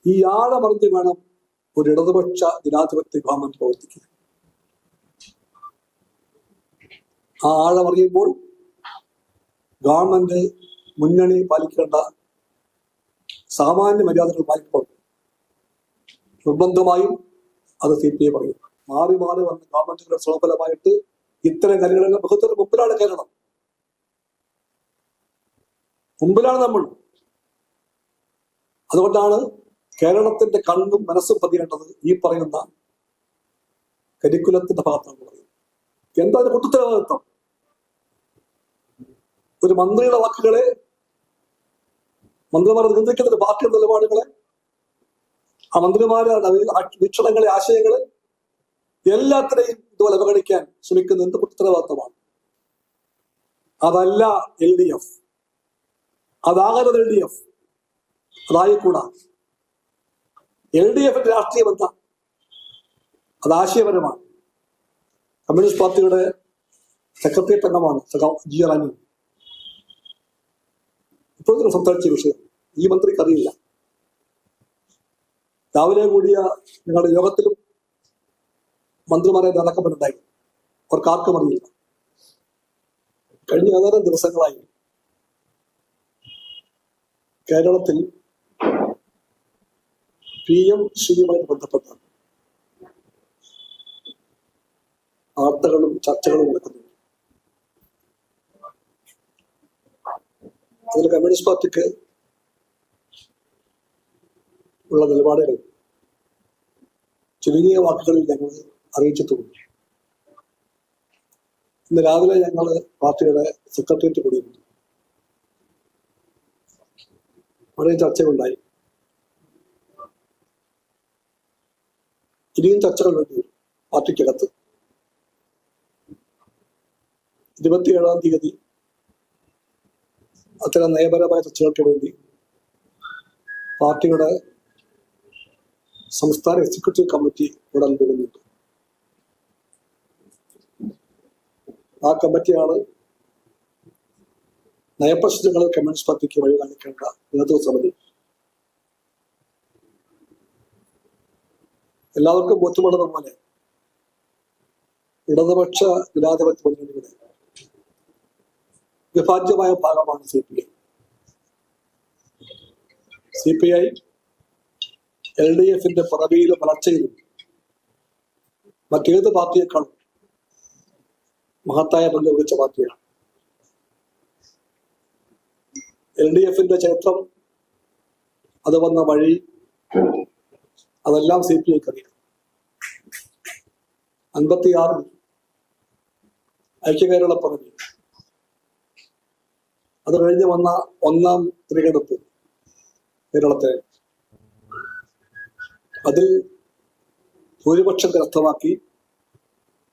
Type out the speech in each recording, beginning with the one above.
ഈ ആഴമറിഞ്ഞ് വേണം ഒരു ഇടതുപക്ഷ ജനാധിപത്യ ഗവൺമെന്റ് പ്രവർത്തിക്കുക. ആ ആഴമറിയുമ്പോൾ ഗവൺമെന്റ് മുന്നണി പാലിക്കേണ്ട സാമാന്യ മര്യാദകൾ പാലിക്കണം. നിർബന്ധമായും അത് CPI പറയും. മാറി മാറി വന്ന ഗവൺമെന്റുകളുടെ ശ്രമഫലമായിട്ട് ഇത്തരം കാര്യങ്ങളെല്ലാം ബഹുത്തരം മുമ്പിലാണ് കേരളം, മുമ്പിലാണ് നമ്മൾ. അതുകൊണ്ടാണ് കേരളത്തിന്റെ കണ്ണും മനസ്സും പതിയേണ്ടത് ഈ പറയുന്ന കരിക്കുലത്തിന്റെ ഭാഗത്താണ് പറയുന്നത്. എന്താ അതിന്റെ പൊട്ടുത്തരവാദിത്വം? ഒരു മന്ത്രിയുടെ വാക്കുകളെ, മന്ത്രിമാരെ നിയന്ത്രിക്കുന്ന പാർട്ടിയുടെ നിലപാടുകളെ, ആ മന്ത്രിമാരുടെ വീക്ഷണങ്ങളെ, ആശയങ്ങളെ എല്ലാത്തിനെയും ഇതുപോലെ അവഗണിക്കാൻ ശ്രമിക്കുന്ന എന്ത് ഉത്തരവാദിത്തമാണ്? അതല്ല LDF, അതാകരുത് LDF, അതായിക്കൂടാ. LDFന്റെ രാഷ്ട്രീയം എന്താ? അത് ആശയപരമാണ്. കമ്മ്യൂണിസ്റ്റ് പാർട്ടിയുടെ സെക്രട്ടേറിയറ്റ് അംഗമാണ് G. റാനി. ഇപ്പോഴത്തെ സംസാരിച്ച വിഷയം ഈ മന്ത്രിക്ക് അറിയില്ല. രാവിലെ കൂടിയ നിങ്ങളുടെ യോഗത്തിലും മന്ത്രിമാരെ നേതാക്കന്മാരുണ്ടായി, അവർക്ക് ആർക്കും അറിയില്ല. കഴിഞ്ഞ ഏതാനും ദിവസങ്ങളായി കേരളത്തിൽ PM ശ്രീയുമായിട്ട് ബന്ധപ്പെട്ട വാർത്തകളും ചർച്ചകളും നടക്കുന്നു. അതിൽ കമ്മ്യൂണിസ്റ്റ് പാർട്ടിക്ക് ഉള്ള നിലപാടുകൾ ചുരുങ്ങിയ വാക്കുകളിൽ ഞങ്ങൾ അറിയിച്ചിട്ടുണ്ട്. ഇന്ന് രാവിലെ ഞങ്ങൾ പാർട്ടിയുടെ സെക്രട്ടേറിയറ്റ് കൂടിയിരുന്നു. വളരെ ചർച്ചകളുണ്ടായി. ഇനിയും ചർച്ചകൾ വേണ്ടി വരും പാർട്ടിക്കകത്ത്. 27-ാം തീയതി അത്തരം നയപരമായ ചർച്ചകൾക്ക് വേണ്ടി പാർട്ടിയുടെ സംസ്ഥാന എക്സിക്യൂട്ടീവ് കമ്മിറ്റി ഉടൻ തുടങ്ങിയിട്ട് ആ കമ്മിറ്റിയാണ് നയപ്രശ്നങ്ങൾ കമ്മ്യൂണിസ്റ്റ് പാർട്ടിക്ക് വഴി കാണിക്കേണ്ട നേതൃത്വ സമിതി. എല്ലാവർക്കും ബോധ്യമുള്ളതുപോലെ ഇടതുപക്ഷ ജനാധിപത്യ മുന്നണിയുടെ വിഭാജ്യമായ ഭാഗമാണ് CPI. LDFന്റെ പിറവിയിലും വളർച്ചയിലും മറ്റേത് പാർട്ടിയേക്കാളും മഹത്തായ പങ്ക് വഹിച്ച പാർട്ടിയാണ്. LDFന്റെ ചരിത്രം, അത് വന്ന വഴി, അതെല്ലാം CPIക്ക് അറിയാം. 56-ൽ ഐക്യകേരള പിറവി, അത് കഴിഞ്ഞ് വന്ന ഒന്നാം തിരഞ്ഞെടുപ്പ് കേരളത്തെ, അതിൽ ഭൂരിപക്ഷം കരസ്ഥമാക്കി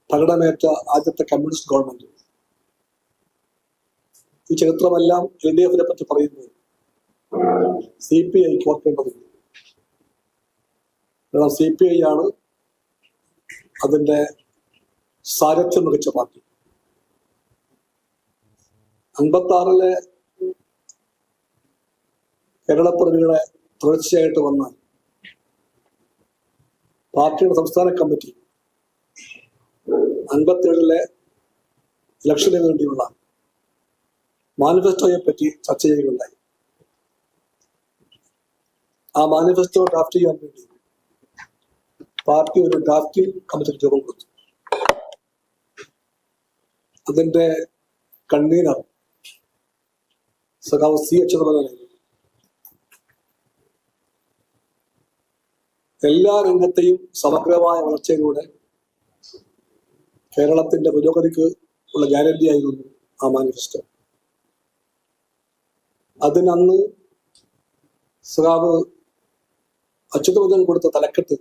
പ്രകടനമേറ്റ ആദ്യത്തെ കമ്മ്യൂണിസ്റ്റ് ഗവൺമെന്റ്. ഈ ചരിത്രമെല്ലാം LDFനെ പറ്റി പറയുന്നത് CPIക്ക് ഓർക്കേണ്ടതുണ്ട്. കാരണം CPI ആണ് അതിന്റെ സാരഥ്യം മികച്ച പാർട്ടി. 56-ലെ കേരളപ്പിറവികളെ തുടർച്ചയായിട്ട് വന്നാൽ പാർട്ടിയുടെ സംസ്ഥാന കമ്മിറ്റി 57-ലെ ഇലക്ഷന് വേണ്ടിയുള്ള മാനിഫെസ്റ്റോയെ പറ്റി ചർച്ച ചെയ്യുകയുണ്ടായി. ആ മാനിഫെസ്റ്റോ ഡ്രാഫ്റ്റ് ചെയ്യാൻ വേണ്ടി പാർട്ടി ഒരു ഡ്രാഫ്റ്റിംഗ് കമ്മിറ്റിക്ക് രൂപം കൊടുത്തു. അതിന്റെ കൺവീനർ സഖാവ് CH എല്ലാ രംഗത്തെയും സമഗ്രമായ വളർച്ചയിലൂടെ കേരളത്തിന്റെ പുരോഗതിക്ക് ഉള്ള ഗ്യാരണ്ടി ആയിരുന്നു ആ മാനിഫെസ്റ്റോ. അതിനന്ന് സഖാവ് അച്യുതബുദ്ധൻ കൊടുത്ത തലക്കെട്ട്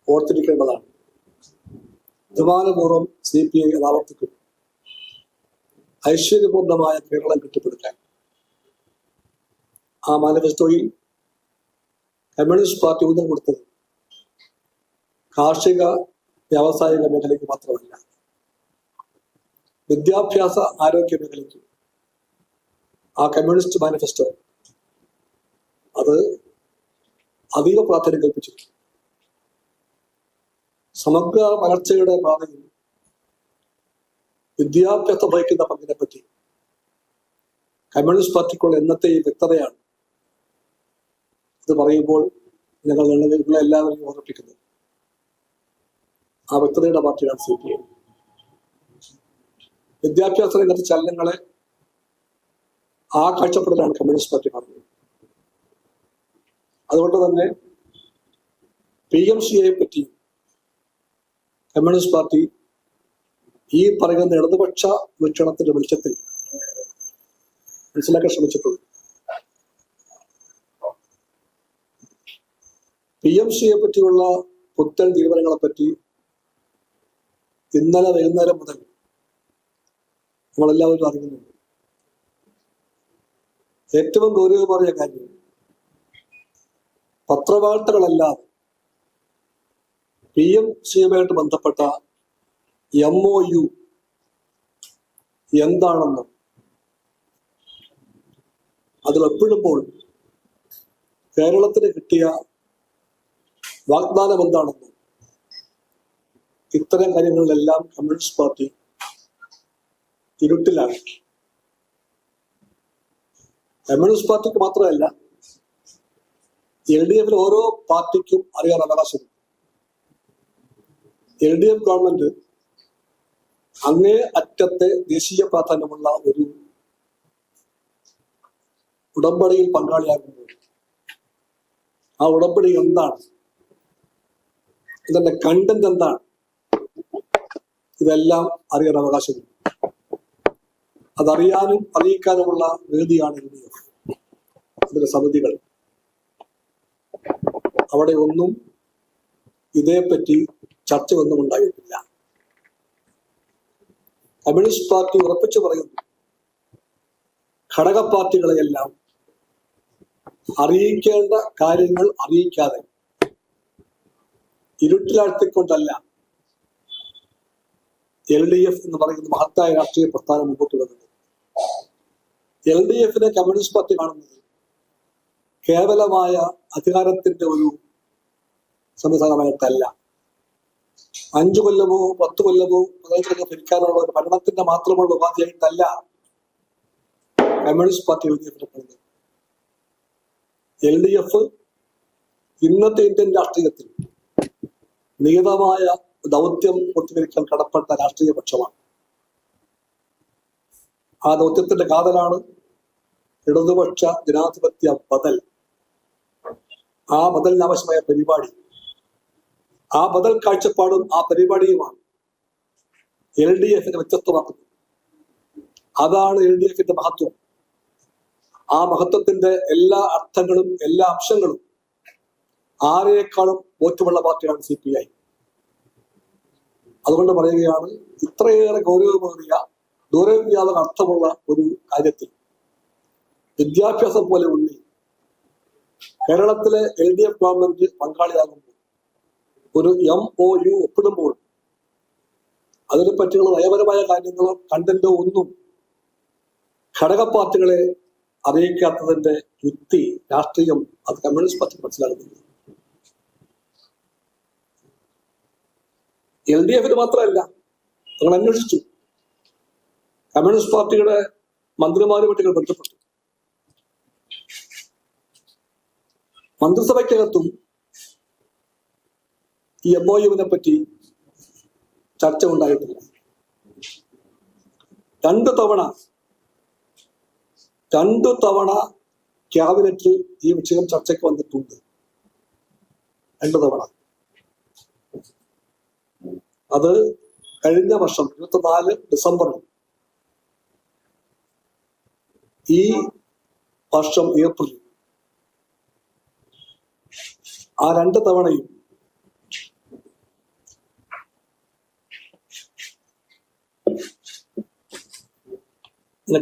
ഓർത്തിരിക്കേണ്ടതാണ്. അഭിമാനപൂർവ്വം CPI അത് ആവർത്തിക്കും. ഐശ്വര്യപൂർണമായ കേരളം കെട്ടിപ്പടുക്കാൻ. ആ മാനിഫെസ്റ്റോയിൽ കമ്മ്യൂണിസ്റ്റ് പാർട്ടി ഊന്നൽ കൊടുത്തത് കാർഷിക വ്യാവസായിക മേഖലയ്ക്ക് മാത്രമല്ല, വിദ്യാഭ്യാസ ആരോഗ്യ മേഖലയ്ക്ക് ആ കമ്മ്യൂണിസ്റ്റ് മാനിഫെസ്റ്റോ അത് അതീവ പ്രാധാന്യം കൽപ്പിച്ചിട്ടുണ്ട്. സമഗ്ര വളർച്ചയുടെ പാതയിൽ വിദ്യാഭ്യാസം വഹിക്കുന്ന പങ്കിനെ പറ്റി കമ്മ്യൂണിസ്റ്റ് പാർട്ടിക്കുള്ള എന്നത്തെയും വ്യക്തതയാണ് ഇത് പറയുമ്പോൾ ഞങ്ങൾ നിങ്ങളെ എല്ലാവരെയും ഓർമ്മിപ്പിക്കുന്നത്. ആ വ്യക്തതയുടെ പാർട്ടിയാണ് CPI. വിദ്യാഭ്യാസ രംഗത്തെ ചലനങ്ങളെ ആ കാഴ്ചപ്പാടിലാണ് കമ്മ്യൂണിസ്റ്റ് പാർട്ടി കാണുന്നത്. അതുകൊണ്ട് തന്നെ PMCയെ പറ്റി കമ്മ്യൂണിസ്റ്റ് പാർട്ടി ഈ പറയുന്ന ഇടതുപക്ഷ വീക്ഷണത്തിന്റെ വെളിച്ചത്തിൽ മനസ്സിലാക്കാൻ ശ്രമിച്ചിട്ടുണ്ട്. PMCയെ പറ്റിയുള്ള പുത്തൻ തീരുമാനങ്ങളെ പറ്റി ഇന്നലെ വൈകുന്നേരം മുതൽ നമ്മളെല്ലാവരും അറിയുന്നുണ്ട്. ഏറ്റവും ഗൗരവമേറിയ കാര്യം, പത്രവാർത്തകളല്ലാതെ PMCയുമായിട്ട് ബന്ധപ്പെട്ട MOU എന്താണെന്നും അതിൽ ഒപ്പിടുമ്പോൾ കേരളത്തിന് കിട്ടിയ വാഗ്ദാനം എന്താണെന്നും ഇത്തരം കാര്യങ്ങളിലെല്ലാം കമ്മ്യൂണിസ്റ്റ് പാർട്ടി ഇരുട്ടിലാണ്. കമ്മ്യൂണിസ്റ്റ് പാർട്ടിക്ക് മാത്രമല്ല, LDF ഓരോ പാർട്ടിക്കും അറിയാൻ അവകാശമുണ്ട്. LDF ഗവൺമെന്റ് അങ്ങേ അറ്റത്തെ ദേശീയ പ്രാധാന്യമുള്ള ഒരു ഉടമ്പടിയിൽ പങ്കാളിയാകുമ്പോൾ ആ ഉടമ്പടി എന്താണ്, ഇതിന്റെ കണ്ടന്റ് എന്താണ്, ഇതെല്ലാം അറിയാൻ അവകാശമുണ്ട്. അതറിയാനും അറിയിക്കാനുമുള്ള വേദിയാണ് LDF. ഇതിന്റെ സമിതികൾ. അവിടെ ഒന്നും ഇതേപ്പറ്റി ചർച്ച ഒന്നും ഉണ്ടായിട്ടില്ല. കമ്മ്യൂണിസ്റ്റ് പാർട്ടി ഉറപ്പിച്ചു പറയുന്നു, ഘടക പാർട്ടികളെയെല്ലാം അറിയിക്കേണ്ട കാര്യങ്ങൾ അറിയിക്കാതെ ഇരുട്ടിലാഴ്ത്തിക്കൊണ്ടല്ല LDF എന്ന് പറയുന്ന മഹത്തായ രാഷ്ട്രീയ പ്രസ്ഥാനം മുമ്പോട്ട് വരുന്നത്. LDFനെ കമ്മ്യൂണിസ്റ്റ് പാർട്ടി കാണുന്നത് കേവലമായ അധികാരത്തിന്റെ ഒരു സംവിധാനമായിട്ടല്ല, 5 കൊല്ലമോ 10 കൊല്ലമോ പ്രദേശത്തൊക്കെ ഭരിക്കാനുള്ള ഒരു ഭരണത്തിന്റെ മാത്രമുള്ള ഉപാധിയായിട്ടല്ല കമ്മ്യൂണിസ്റ്റ് പാർട്ടി LDFനെ കാണുന്നത്. LDF ഇന്നത്തെ ഇന്ത്യൻ രാഷ്ട്രീയത്തിൽ നിയതമായ ദൗത്യം പൂർത്തീകരിക്കാൻ കടപ്പെട്ട രാഷ്ട്രീയ പക്ഷമാണ്. ആ ദൗത്യത്തിന്റെ കാതലാണ് ഇടതുപക്ഷ ജനാധിപത്യ ബദൽ. ആ ബദലിന് ആവശ്യമായ പരിപാടി, ആ ബദൽ കാഴ്ചപ്പാടും ആ പരിപാടിയുമാണ് LDFനെ വ്യത്യസ്തമാക്കുന്നത്. അതാണ് LDFന്റെ മഹത്വം. ആ മഹത്വത്തിന്റെ എല്ലാ അർത്ഥങ്ങളും എല്ലാ അംശങ്ങളും ആരെക്കാളും ബോധ്യമുള്ള പാർട്ടിയാണ് CPI. അതുകൊണ്ട് പറയുകയാണ്, ഇത്രയേറെ ഗൗരവമേറിയ ദൂരവ്യാപക അർത്ഥമുള്ള ഒരു കാര്യത്തിൽ വിദ്യാഭ്യാസം പോലെ ഉണ്ണി കേരളത്തിലെ LDF ഗവൺമെന്റ് പങ്കാളിയാകുമ്പോൾ, ഒരു MOU ഒപ്പിടുമ്പോൾ അതിനെ പറ്റിയുള്ള നയപരമായ കാര്യങ്ങളോ കണ്ടന്റോ ഒന്നും ഘടക പാർട്ടികളെ അറിയിക്കാത്തതിന്റെ യുക്തി, രാഷ്ട്രീയം അത് കമ്മ്യൂണിസ്റ്റ് പാർട്ടി മനസ്സിലാകുന്നില്ല. LDFന് മാത്രമല്ല, നിങ്ങൾ അന്വേഷിച്ചു, കമ്മ്യൂണിസ്റ്റ് പാർട്ടിയുടെ മന്ത്രിമാരുമായിട്ട് ബന്ധപ്പെട്ടു. മന്ത്രിസഭയ്ക്കകത്തും ഈ MOUവിനെ പറ്റി ചർച്ച ഉണ്ടായിട്ടില്ല. 2 തവണ ക്യാബിനറ്റിൽ ഈ വിഷയം ചർച്ചയ്ക്ക് വന്നിട്ടുണ്ട്. 2 തവണ. അത് കഴിഞ്ഞ വർഷം 24 ഡിസംബറിൽ, ഈ വർഷം ഏപ്രിൽ. ആ 2 തവണയും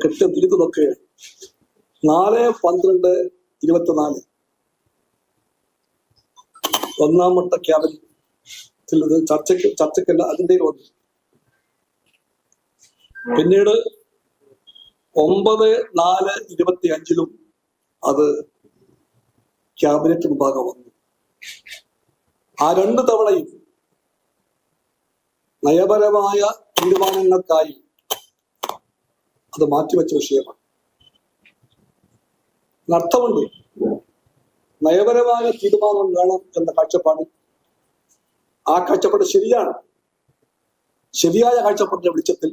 കൃത്യം തിരുത്തുന്നൊക്കെ 4/12/24 ഒന്നാം വട്ട ക്യാബിനറ്റിൽ ചർച്ചയ്ക്കല്ല അതിൻ്റെ വന്നു. പിന്നീട് 9/4/25 അത് ക്യാബിനറ്റ് വിഭാഗം വന്നു. ആ 2 തവണയും നയപരമായ തീരുമാനങ്ങൾക്കായി അത് മാറ്റിവെച്ച വിഷയമാണ്. അർത്ഥമുണ്ട്. നയപരമായ തീരുമാനം വേണം എന്ന കാഴ്ചപ്പാട്, ആ കാഴ്ചപ്പാട് ശരിയാണ്. ശരിയായ കാഴ്ചപ്പാടിന്റെ വെളിച്ചത്തിൽ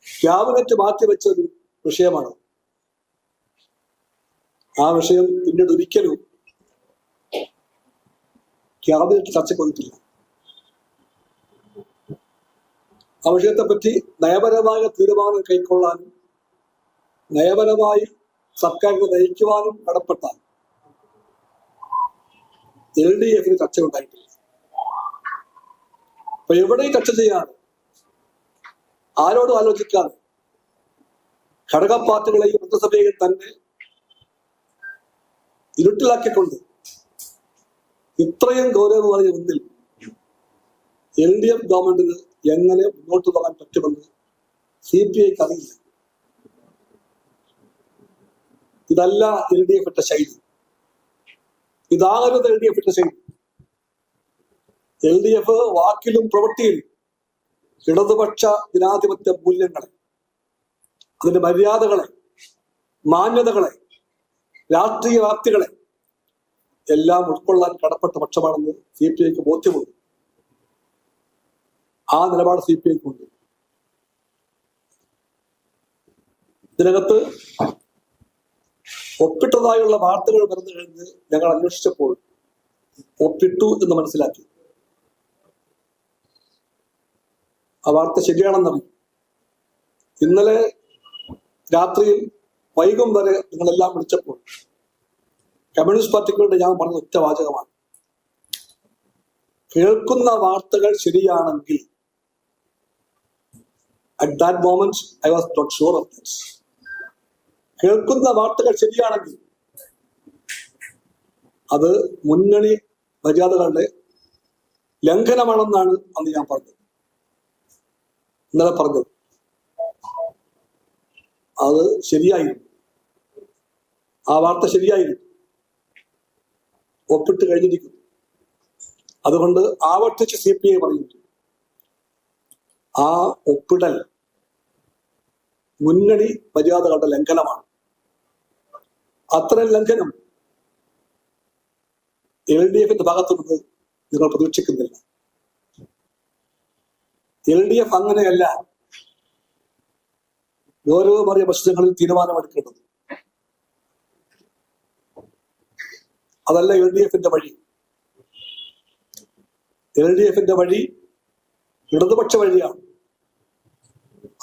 ക്യാബിനറ്റ് മാറ്റിവെച്ച ഒരു വിഷയമാണ്. ആ വിഷയം പിന്നീട് ഒരിക്കലും ക്യാബിനറ്റ് ചർച്ചയ്ക്ക് വന്നിട്ടില്ല. ആ വിഷയത്തെപ്പറ്റി നയപരമായ തീരുമാനം കൈക്കൊള്ളാനും നയപരമായി സർക്കാരിനെ നയിക്കുവാനും കടപ്പെട്ട LDF ചർച്ച ഉണ്ടായിട്ടില്ല. അപ്പൊ എവിടെയും ചർച്ച ചെയ്യാതെ, ആരോടും ആലോചിക്കാതെ, ഘടക പാർട്ടികളെയും മന്ത്രിസഭയെയും തന്നെ ഇരുട്ടിലാക്കിക്കൊണ്ട് ഇത്രയും ഗൗരവമായ ഒന്നിൽ LDF ഗവൺമെന്റിന് എങ്ങനെ മുന്നോട്ട് പോകാൻ പറ്റുമെന്ന് CPIക്ക് അറിയില്ല. ഇതല്ല LDF ശൈലി. ഇതാകരുത് LDF ശൈലി. LDF വാക്കിലും പ്രവൃത്തിയിലും ഇടതുപക്ഷ ജനാധിപത്യ മൂല്യങ്ങളെ, അതിന്റെ മര്യാദകളെ, മാന്യതകളെ, രാഷ്ട്രീയ വ്യാപ്തികളെ എല്ലാം ഉൾക്കൊള്ളാൻ കടപ്പെട്ട പക്ഷമാണെന്ന് CPIക്ക് ബോധ്യമുണ്ട്. ആ നിലപാട് CPIക്കുണ്ട്. ഇതിനകത്ത് ഒപ്പിട്ടതായുള്ള വാർത്തകൾ പറഞ്ഞു കഴിഞ്ഞ് ഞങ്ങൾ അന്വേഷിച്ചപ്പോൾ ഒപ്പിട്ടു എന്ന് മനസ്സിലാക്കി. ആ വാർത്ത ശരിയാണെന്നറിയും. ഇന്നലെ രാത്രിയിൽ വൈകും വരെ നിങ്ങളെല്ലാം വിളിച്ചപ്പോൾ കമ്മ്യൂണിസ്റ്റ് പാർട്ടികളുടെ ഞാൻ പറഞ്ഞ ഒറ്റ വാചകമാണ്: കേൾക്കുന്ന വാർത്തകൾ ശരിയാണെങ്കിൽ, at that moment I was not sure of this. കേൾക്കുന്ന വാർത്തകൾ ശരിയാണെങ്കിൽ അത് മുന്നണി മര്യാദകളുടെ ലംഘനമാണെന്നാണ് അന്ന് ഞാൻ പറഞ്ഞത്, ഇന്നലെ പറഞ്ഞത്. അത് ശരിയായിരുന്നു. ആ വാർത്ത ശരിയായിരുന്നു. ഒപ്പിട്ട് കഴിഞ്ഞിരിക്കുന്നു. അതുകൊണ്ട് ആവർത്തിച്ച് CPI പറയുന്നു, ആ ഒപ്പിടൽ മുന്നണി മര്യാദകളുടെ ലംഘനമാണ്. അത്തരം ലംഘനം LDF ഭാഗത്തുനിന്ന് നിങ്ങൾ പ്രതീക്ഷിക്കുന്നില്ല. LDF അങ്ങനെയല്ല ഗൗരവമേറിയ പ്രശ്നങ്ങളിൽ തീരുമാനമെടുക്കേണ്ടത്. അതല്ല LDF വഴി. LDF വഴി ഇടതുപക്ഷ വഴിയാണ്.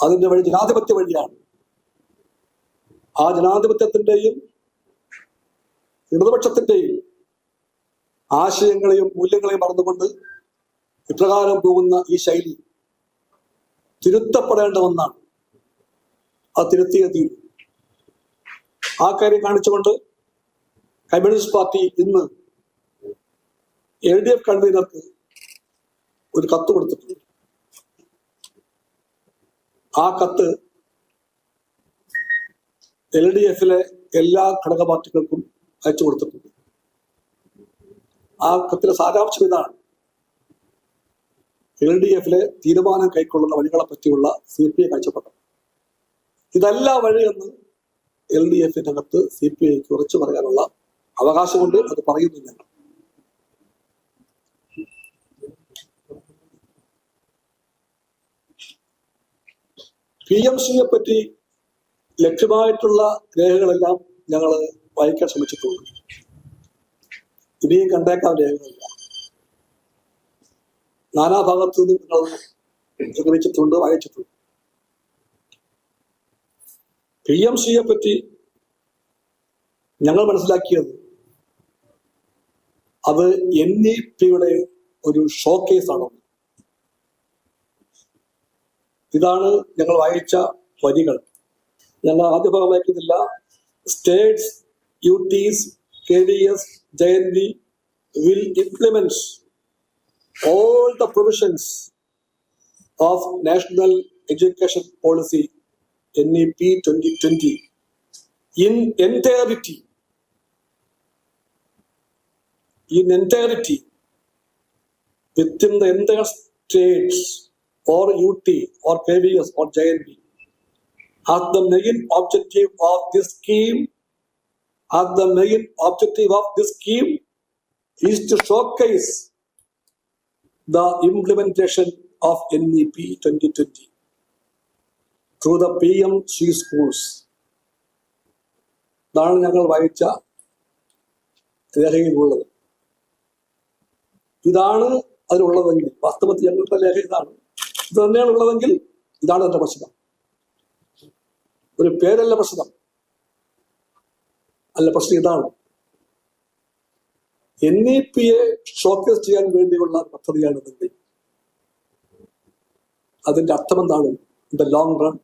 അതിന്റെ വഴി ജനാധിപത്യ വഴിയാണ്. ആ ജനാധിപത്യത്തിന്റെയും ഇടതുപക്ഷത്തിന്റെയും ആശയങ്ങളെയും മൂല്യങ്ങളെയും മറന്നുകൊണ്ട് ഇപ്രകാരം പോകുന്ന ഈ ശൈലി തിരുത്തപ്പെടേണ്ട ഒന്നാണ്. അത് തിരുത്തിയേ തീരും. ആ കാര്യം കാണിച്ചുകൊണ്ട് കമ്മ്യൂണിസ്റ്റ് പാർട്ടി ഇന്ന് LDF കൺവീനർക്ക് ഒരു കത്ത് കൊടുത്തിട്ടുണ്ട്. ആ കത്ത് LDF എല്ലാ ഘടക പാർട്ടികൾക്കും അയച്ചു കൊടുത്തിട്ടുണ്ട്. ആ കത്തിലെ സാരാംശം ഇതാണ്: LDF തീരുമാനം കൈക്കൊള്ളുന്ന വഴികളെ പറ്റിയുള്ള CPI കാഴ്ചപ്പാട്. ഇതല്ല വഴിയെന്ന് LDF CPIക്ക് ഉറച്ചു പറയാനുള്ള അവകാശമുണ്ട്. അത് പറയുന്നില്ല. PMCയെ പറ്റി ലഭ്യമായിട്ടുള്ള രേഖകളെല്ലാം ഞങ്ങൾ വായിക്കാൻ ശ്രമിച്ചിട്ടുണ്ട്. ഇനിയും കണ്ടേക്കാൻ രേഖകളില്ല. നാനാഭാഗത്തു നിന്നും നിങ്ങൾ ശ്രമിച്ചിട്ടുണ്ട്, വായിച്ചിട്ടുണ്ട്. PMCയെ പറ്റി ഞങ്ങൾ മനസ്സിലാക്കിയത് അത് NEPയുടെ ഒരു ഷോക്കേസ് ആണ്. ഇതാണ് ഞങ്ങൾ വായിച്ച വരികൾ. ഞങ്ങൾ ആദ്യ ഭാഗം വായിക്കുന്നില്ല. States, UTs, KDS, JNV will implement all the provisions of National Education Policy NEP 2020 in entirety in entirety within the entire states or UT or KVS or JNB as the main objective of this scheme is to showcase the implementation of NEP 2020 through the PMC schools. ഇതാണ് ഞങ്ങൾ വായിച്ച രേഖയിലുള്ളത്. ഇതാണ് അതിലുള്ളതെങ്കിൽ, വാസ്തവത്തിൽ ഞങ്ങളുടെ രേഖ ഇതാണ്, ഇത് തന്നെയാണ് ഉള്ളതെങ്കിൽ ഇതാണ് എന്റെ പ്രശ്നം. ഒരു പേരല്ല പ്രശ്നം, അല്ല പ്രശ്നം ഇതാണ്. NEP ഷോക്കേസ് ചെയ്യാൻ വേണ്ടിയുള്ള പദ്ധതിയാണിതെങ്കിൽ അതിന്റെ അർത്ഥം എന്താണ്? ഇൻ ദ ലോങ് റൺ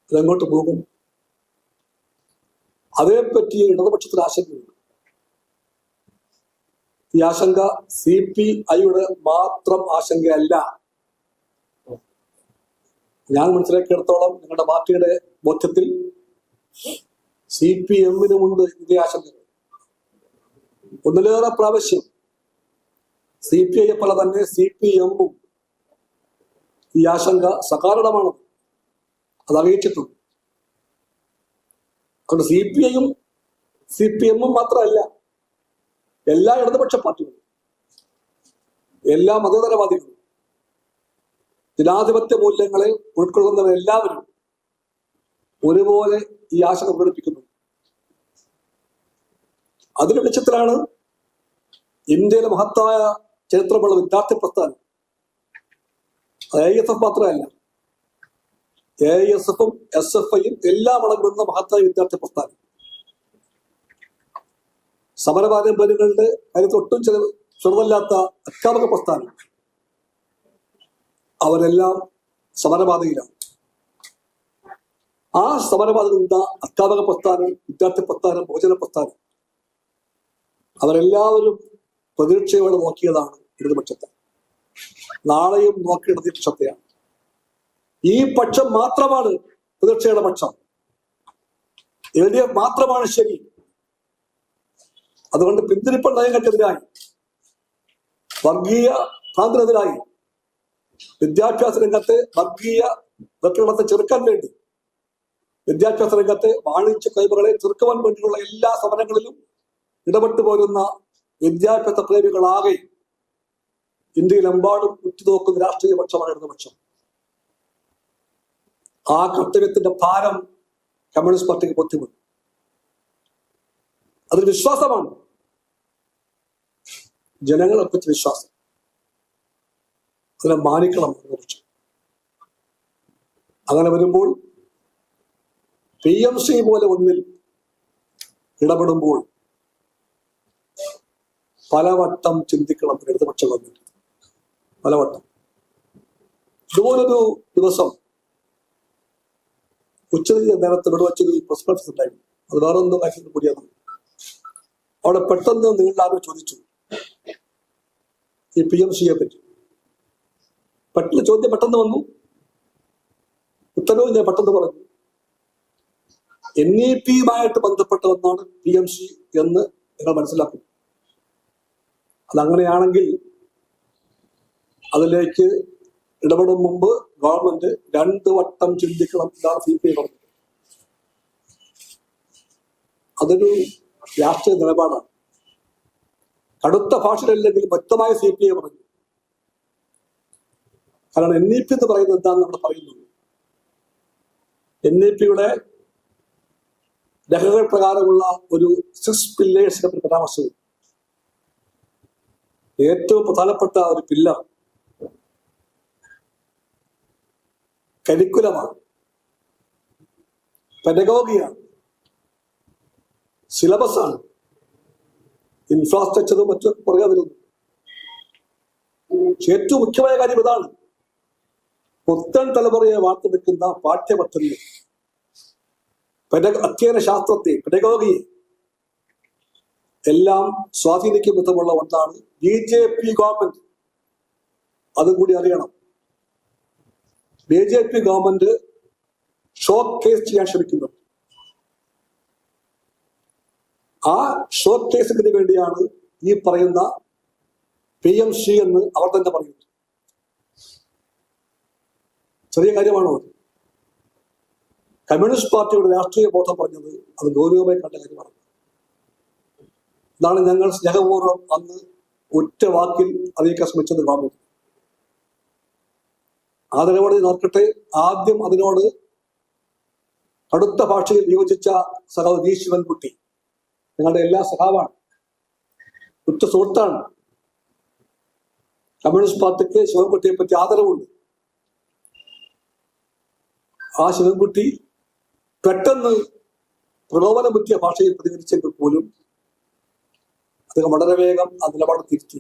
അതെങ്ങോട്ട് പോകും? അതേപ്പറ്റി ഇടതുപക്ഷത്തിന് ആശങ്കയുണ്ട്. ഈ ആശങ്ക CPIയുടെ മാത്രം ആശങ്കയല്ല. ഞാൻ മനസ്സിലാക്കിയിടത്തോളം നിങ്ങളുടെ പാർട്ടിയുടെ ബോധ്യത്തിൽ CPM-നുമുണ്ട് ഇതേ ആശങ്കകൾ. ഒന്നിലേറെ പ്രാവശ്യം CPI പോലെ തന്നെ CPM-ഉം ഈ ആശങ്ക സകാരണമാണ്, അത് അറിയിച്ചിട്ടുണ്ട്. അതുകൊണ്ട് CPI-യും CPM-ഉം മാത്രമല്ല, എല്ലാ ഇടതുപക്ഷ പാർട്ടികളും, എല്ലാ മതേതരവാദികളും, ജനാധിപത്യ മൂല്യങ്ങളെ ഉൾക്കൊള്ളുന്നവരെല്ലാവരും ഒരുപോലെ ഈ ആശങ്ക പ്രകടിപ്പിക്കുന്നു. അതിന് വെളിച്ചത്തിലാണ് ഇന്ത്യയിലെ മഹത്തായ ചരിത്രമുള്ള വിദ്യാർത്ഥി പ്രസ്ഥാനം, AISF മാത്രമല്ല, AISF-ഉം SFI-യും എല്ലാം അടങ്ങുന്ന മഹത്തായ വിദ്യാർത്ഥി പ്രസ്ഥാനം, സമരപാരമ്പര്യങ്ങളുടെ കാര്യത്തിൽ ഒട്ടും ചെറുതല്ലാത്ത അധ്യാപക പ്രസ്ഥാനം, അവരെല്ലാം സമരപാതയിലാണ്. ആ സമരപാതയിൽ നിന്ന അധ്യാപക പ്രസ്ഥാനം, വിദ്യാർത്ഥി പ്രസ്ഥാനം, ബഹുജന പ്രസ്ഥാനം, അവരെല്ലാവരും പ്രതീക്ഷയോടെ നോക്കിയതാണ് ഇടതുപക്ഷത്തെ. നാളെയും നോക്കിയത് ഈ പക്ഷത്തെയാണ്. ഈ പക്ഷം മാത്രമാണ് പ്രതീക്ഷയുടെ പക്ഷം. LDF മാത്രമാണ് ശരി. അതുകൊണ്ട് പിന്തിരിപ്പ നയങ്ങൾക്കെതിരായി, വർഗീയ ഭ്രാന്തിനെതിരായി, വിദ്യാഭ്യാസ രംഗത്തെ വർഗീയ വെട്ടണത്തെ ചെറുക്കാൻ വേണ്ടി, വിദ്യാഭ്യാസ രംഗത്തെ വാണിജ്യ കൈമകളെ ചെറുക്കുവാൻ വേണ്ടിയുള്ള എല്ലാ സമരങ്ങളിലും ഇടപെട്ടു പോരുന്ന വിദ്യാഭ്യാസ പ്രേമികളാകെ ഇന്ത്യയിലെമ്പാടും ഉറ്റുനോക്കുന്ന രാഷ്ട്രീയ പക്ഷമാണ് ഇടതുപക്ഷം. ആ കർത്തവ്യത്തിന്റെ ഭാരം കമ്മ്യൂണിസ്റ്റ് പാർട്ടിക്ക് ബോധ്യമുണ്ട്. അതൊരു വിശ്വാസമാണ്, ജനങ്ങളെ പറ്റി വിശ്വാസം. അതിനെ മാനിക്കണം ഇടതുപക്ഷം. അങ്ങനെ വരുമ്പോൾ PMC പോലെ ഒന്നിൽ ഇടപെടുമ്പോൾ പലവട്ടം ചിന്തിക്കണം ഇടതുപക്ഷ ഗവൺമെന്റ്, പലവട്ടം. ഇതുപോലൊരു ദിവസം ഉച്ചതിരിഞ്ഞ നേരത്തെ ഇവിടെ വച്ചൊരു പ്രസ് കോൺഫറൻസ് ഉണ്ടായിരുന്നു. അത് വേറെ ഒന്നും കാര്യത്തിൽ കൂടിയാണ്. അവിടെ പെട്ടെന്ന് നിങ്ങളാരോ ചോദിച്ചു ഈ PMC-യെ പറ്റി. ചോദ്യം പെട്ടെന്ന് വന്നു, ഉത്തരവും ഞാൻ പെട്ടെന്ന് പറഞ്ഞു. NEP-യുമായിട്ട് ബന്ധപ്പെട്ട ഒന്നാണ് PMC എന്ന് നിങ്ങൾ മനസ്സിലാക്കുന്നു. അതങ്ങനെയാണെങ്കിൽ അതിലേക്ക് ഇടപെടും മുമ്പ് ഗവൺമെന്റ് 2 വട്ടം ചിന്തിക്കണം എന്നാണ് CPI പറഞ്ഞത്. അതൊരു രാഷ്ട്രീയ നിലപാടാണ്. കടുത്ത ഭാഷയിലല്ലെങ്കിൽ വ്യക്തമായ CPI പറഞ്ഞു. കാരണം NEP എന്ന് പറയുന്നത് എന്താണെന്ന് നമ്മൾ പറയുന്നത്, NEP-യുടെ രേഖകൾ പ്രകാരമുള്ള ഒരു 6 പില്ലേഴ്സിനെ പരാമർശവും ഏറ്റവും പ്രധാനപ്പെട്ട ഒരു പില്ലർ കരിക്കുലമാണ്, പെഡഗോഗിയാണ്, സിലബസാണ്, ഇൻഫ്രാസ്ട്രക്ചറും മറ്റും പുറകെ വരുന്നു. ഏറ്റവും മുഖ്യമായ കാര്യം ഇതാണ്. പുത്തൻ തലമുറയെ വാർത്തെടുക്കുന്ന പാഠ്യപദ്ധതി, അധ്യയന ശാസ്ത്രത്തെ, പെഡഗോഗിയെ എല്ലാം സ്വാധീനിക്കും വിധമുള്ള ഒന്നാണ് BJP ഗവൺമെന്റ്. അതും കൂടി അറിയണം. BJP ഗവൺമെന്റ് ഷോക്ക് കേസ് ചെയ്യാൻ ശ്രമിക്കുന്നു. ആ ഷോർട്ട് കേസിന് വേണ്ടിയാണ് ഈ പറയുന്ന PMC എന്ന് അവർ തന്നെ പറയുന്നു. ചെറിയ കാര്യമാണോ അത്? കമ്മ്യൂണിസ്റ്റ് പാർട്ടിയുടെ രാഷ്ട്രീയ ബോധം പറഞ്ഞത് അത് ഗൗരവമായി കണ്ട കാര്യമാണ്. ഇതാണ് ഞങ്ങൾ സ്നേഹപൂർവ്വം അന്ന് ഒറ്റ വാക്കിൽ അറിയിക്കാൻ ശ്രമിച്ചത്. കാണുന്നു ആ നിലപാട് നോക്കട്ടെ. ആദ്യം അതിനോട് കടുത്ത ഭാഷയിൽ യോജിച്ച സഖാവ് വി ശിവൻകുട്ടി ഞങ്ങളുടെ എല്ലാ സഖാവാണ്, ഉറ്റ സുഹൃത്താണ്. കമ്മ്യൂണിസ്റ്റ് പാർട്ടിക്ക് ശിവൻകുട്ടിയെ പറ്റി ആദരവുണ്ട്. ആ ശിവൻകുട്ടി പെട്ടെന്ന് പ്രലോഭന ബുദ്ധിയ ഭാഷയിൽ പ്രതികരിച്ചെങ്കിൽ പോലും അദ്ദേഹം വളരെ വേഗം ആ നിലപാട് തിരുത്തി.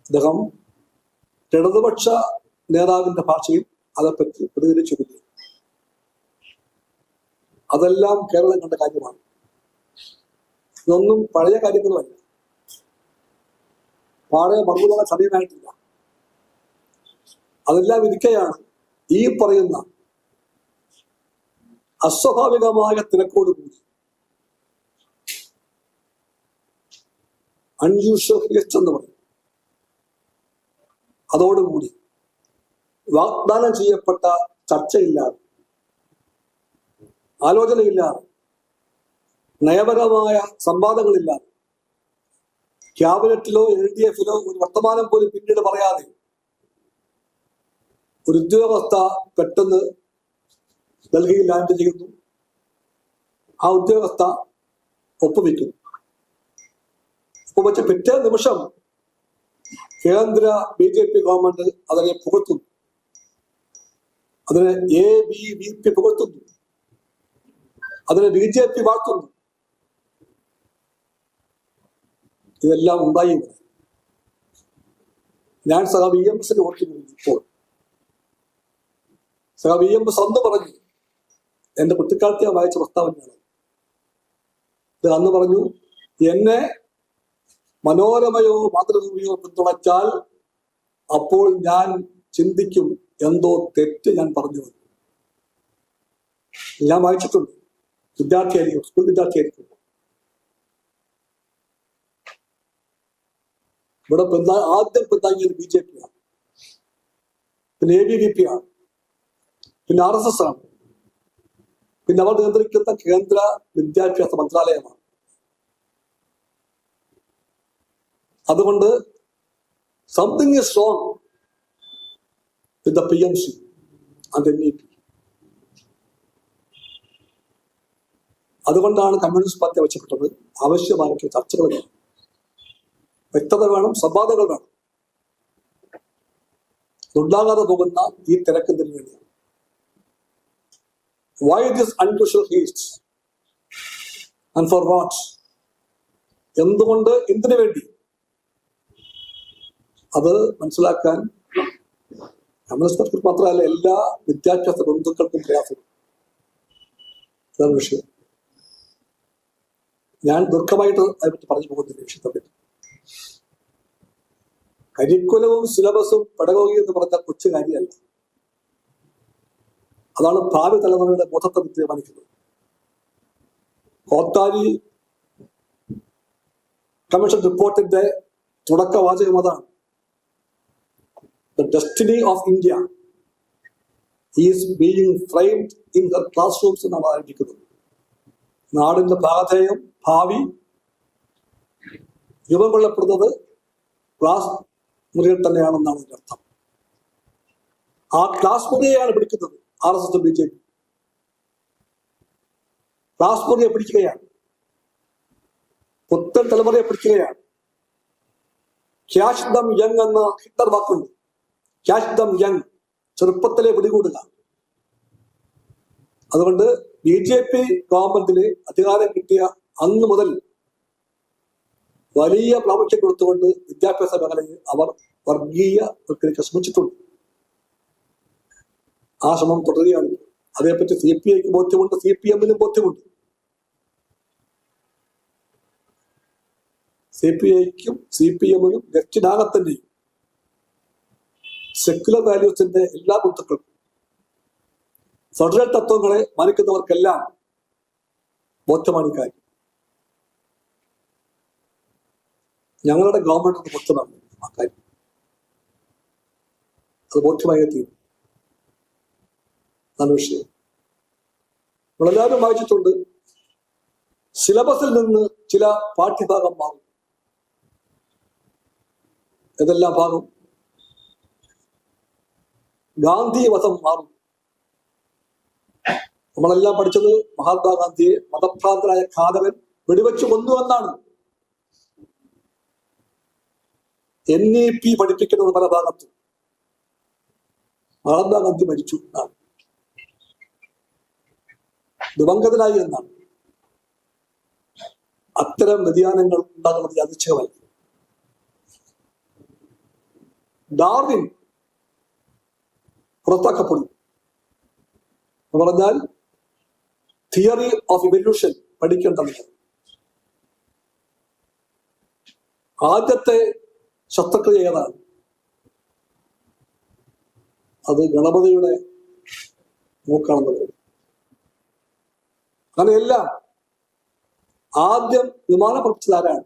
അദ്ദേഹം ഇടതുപക്ഷ നേതാവിന്റെ ഭാഷയിൽ അതേപ്പറ്റി പ്രതികരിച്ചിരുന്നു. അതെല്ലാം കേരളം കണ്ട കാര്യമാണ്. ഇതൊന്നും പഴയ കാര്യങ്ങളുമല്ല, പഴയ മറുപടി സമയമായിട്ടില്ല. അതെല്ലാം ഇരിക്കെയാണ് ഈ പറയുന്ന അസ്വാഭാവികമായ തിരക്കോടുകൂടി, അൺയൂഷ്വൽ ഹിയസ്റ്റ് എന്ന് പറയും, അതോടുകൂടി വാഗ്ദാനം ചെയ്യപ്പെട്ട ചർച്ചയില്ലാതെ, ആലോചനയില്ലാതെ, നയപരമായ സംവാദങ്ങളില്ലാതെ, ക്യാബിനറ്റിലോ LDF-ലോ ഒരു വർത്തമാനം പോലും പിന്നീട് പറയാതെ ഒരു ഉദ്യോഗസ്ഥ പെട്ടെന്ന് ഡൽഹിയിൽ ലാൻഡ് ചെയ്യുന്നു. ആ ഉദ്യോഗസ്ഥ ഒപ്പുവെക്കുന്നു. ഒപ്പുവെച്ച പിറ്റേ നിമിഷം കേന്ദ്ര BJP ഗവൺമെന്റ് അതിനെ പുകഴ്ത്തുന്നു. അതിനെ ABVP പുകഴ്ത്തുന്നു. അതിനെ BJP വാഴ്ത്തുന്നു. ഇതെല്ലാം ഉണ്ടായി. ഞാൻ സഖാവ് EMS ഓർക്കുന്നു. ഇപ്പോൾ സഖാവ് EMS അന്ന് പറഞ്ഞു, എന്റെ കുട്ടിക്കാലത്ത് ഞാൻ വായിച്ച പ്രസ്താവനയാണ് ഇത്. അന്ന് പറഞ്ഞു, എന്നെ മനോരമയോ മാതൃഭൂമിയോ പിന്തുണച്ചാൽ അപ്പോൾ ഞാൻ ചിന്തിക്കും എന്തോ തെറ്റ് ഞാൻ പറഞ്ഞു. ഞാൻ വായിച്ചിട്ടുണ്ട്. വിദ്യാർത്ഥിയായിരിക്കും, സ്കൂൾ വിദ്യാർത്ഥിയായിരിക്കും. ഇവിടെ ആദ്യം പിന്താങ്ങിയത് BJP ആണ്, പിന്നെ ABVP ആണ്, പിന്നെ RSS ആണ്, പിന്നെ അവർ നിയന്ത്രിക്കുന്ന കേന്ദ്ര വിദ്യാഭ്യാസ മന്ത്രാലയമാണ്. അതുകൊണ്ട് something is wrong with the PMC and NEP. അതുകൊണ്ടാണ് കമ്മ്യൂണിസ്റ്റ് പാർട്ടി ആവശ്യപ്പെട്ടത് ആവശ്യമായിട്ടുള്ള ചർച്ചകൾ വേണം, വ്യക്തത വേണം, സംവാദങ്ങൾ വേണം. ഉണ്ടാകാതെ പോകുന്ന ഈ തിരക്കുന്നതിന് വേണ്ടിയാണ്. Why this unusual haste and for what? എന്തുകൊണ്ട്, എന്തിനു വേണ്ടി? അത് മനസ്സിലാക്കാൻ കമ്മ്യൂണിസ്റ്റ് മാത്രമല്ല എല്ലാ വിദ്യാഭ്യാസ ബന്ധുക്കൾക്കും പ്രയാസം. ഇതാണ് വിഷയം. ഞാൻ ദീർഘമായിട്ട് അതിനെപ്പറ്റി പറഞ്ഞു പോകുന്നില്ല. വിഷയത്തെ കരിക്കുലവും സിലബസും പെഡഗോഗി എന്ന് പറഞ്ഞാൽ കൊച്ചു കാര്യമല്ല. അതാണ് ഭാവി തലമുറയുടെ ബോധത്തെ തീരുമാനിക്കുന്നത്. കോത്താരി കമ്മീഷൻ റിപ്പോർട്ടിന്റെ തുടക്കവാചകം അതാണ്. The destiny of India is being framed in her classrooms എന്നാണ് ആരംഭിക്കുന്നത്. നാടിന്റെ പ്രാധേയം, ഭാവി രൂപം കൊള്ളപ്പെടുന്നത് ക്ലാസ് മുറിയിൽ തന്നെയാണെന്നാണ് അതിന്റെ അർത്ഥം. ആ ക്ലാസ് മുറിയെയാണ് പിടിക്കുന്നത് RSS BJP. ക്ലാസ് മുറിയെ പിടിക്കുകയാണ്, പുത്തൻ തലമുറയെ പിടിക്കുകയാണ്. ക്യാഷ് ദം യങ് എന്ന ഹിറ്റ്ലർ വാക്കുണ്ട്. ക്യാഷ് ദം യങ്, ചെറുപ്പത്തിലെ പിടികൂടുക. അതുകൊണ്ട് BJP ഗവൺമെന്റിന് അധികാരം കിട്ടിയ അന്ന് മുതൽ വലിയ പ്രാമുഖ്യം കൊടുത്തുകൊണ്ട് വിദ്യാഭ്യാസ മേഖലയിൽ അവർ വർഗീയ പ്രക്രിയക്ക് ശ്രമിച്ചിട്ടുണ്ട്. ആ ശ്രമം തുടരുകയാണ്. അതേപ്പറ്റി CPIക്ക് ബോധ്യമുണ്ട്, CPM-നും ബോധ്യമുണ്ട്. CPIക്കും CPM-നും ലെഫ്റ്റിനാകത്തന്നെയും സെക്യുലർ വാല്യൂസിന്റെ എല്ലാ ബന്ധുക്കൾക്കും ഫെഡറൽ തത്വങ്ങളെ മാനിക്കുന്നവർക്കെല്ലാം ബോധ്യമാണ് ഈ കാര്യം. ഞങ്ങളുടെ ഗവൺമെന്റ് ബോധ്യമാണ് ആ കാര്യം. അത് ബോധ്യമായി തീരും. നല്ല വിഷയം. നമ്മളെല്ലാവരും വായിച്ചിട്ടുണ്ട്, സിലബസിൽ നിന്ന് ചില പാഠ്യഭാഗം മാറും. ഏതെല്ലാം ഭാഗം? ഗാന്ധി വധം മാറും. നമ്മളെല്ലാം പഠിച്ചത് മഹാത്മാഗാന്ധിയെ മതഭ്രാന്തരായ ഘാതകൻ വെടിവെച്ച് കൊന്നു എന്നാണ്. NEP പഠിപ്പിക്കുന്നത് പല ഭാഗത്തും മഹാത്മാഗാന്ധി മരിച്ചു എന്നാണ്, ദിവംഗതനായി എന്നാണ്. അത്തരം വ്യതിയാനങ്ങൾ ഉണ്ടാകുന്നത് അതിശയമല്ല. ഡാർവിൻ പുറത്താക്കപ്പെടും എന്ന് പറഞ്ഞാൽ തിയറി ഓഫ് ഇവല്യൂഷൻ പഠിക്കേണ്ടതില്ല. ആദ്യത്തെ ശസ്ത്രക്രിയ ഏതാണ്? അത് ഗണപതിയുടെ മൂക്കാണെന്ന് പറയും. അങ്ങനെ എല്ലാം ആദ്യം വിമാനം പഠിച്ചത് ആരാണ്?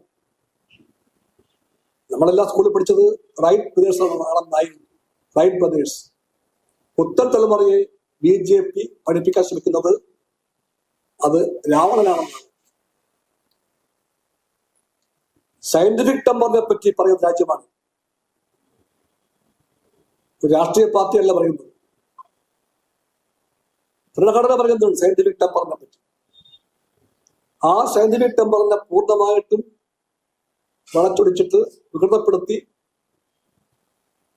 നമ്മളെല്ലാം സ്കൂളിൽ പഠിച്ചത് റൈറ്റ് ബ്രദേഴ്സ് ആണെന്നായിരുന്നു. Wright brothers. പുത്തൻ തലമുറയെ BJP പഠിപ്പിക്കാൻ ശ്രമിക്കുന്നത് അത് രാവണനാണെന്നാണ്. സയന്റിഫിക് ടെമ്പറിനെ പറ്റി പറയുന്ന രാജ്യമാണ്. ഒരു രാഷ്ട്രീയ പാർട്ടിയല്ല പറയുന്നത്, ഭരണഘടന പറയുന്നുണ്ട് സയന്റിഫിക് ടെമ്പറിനെ പറ്റി. ആ സയന്റിഫിക് ടെമ്പറിനെ പൂർണ്ണമായിട്ടും വളച്ചൊടിച്ചിട്ട്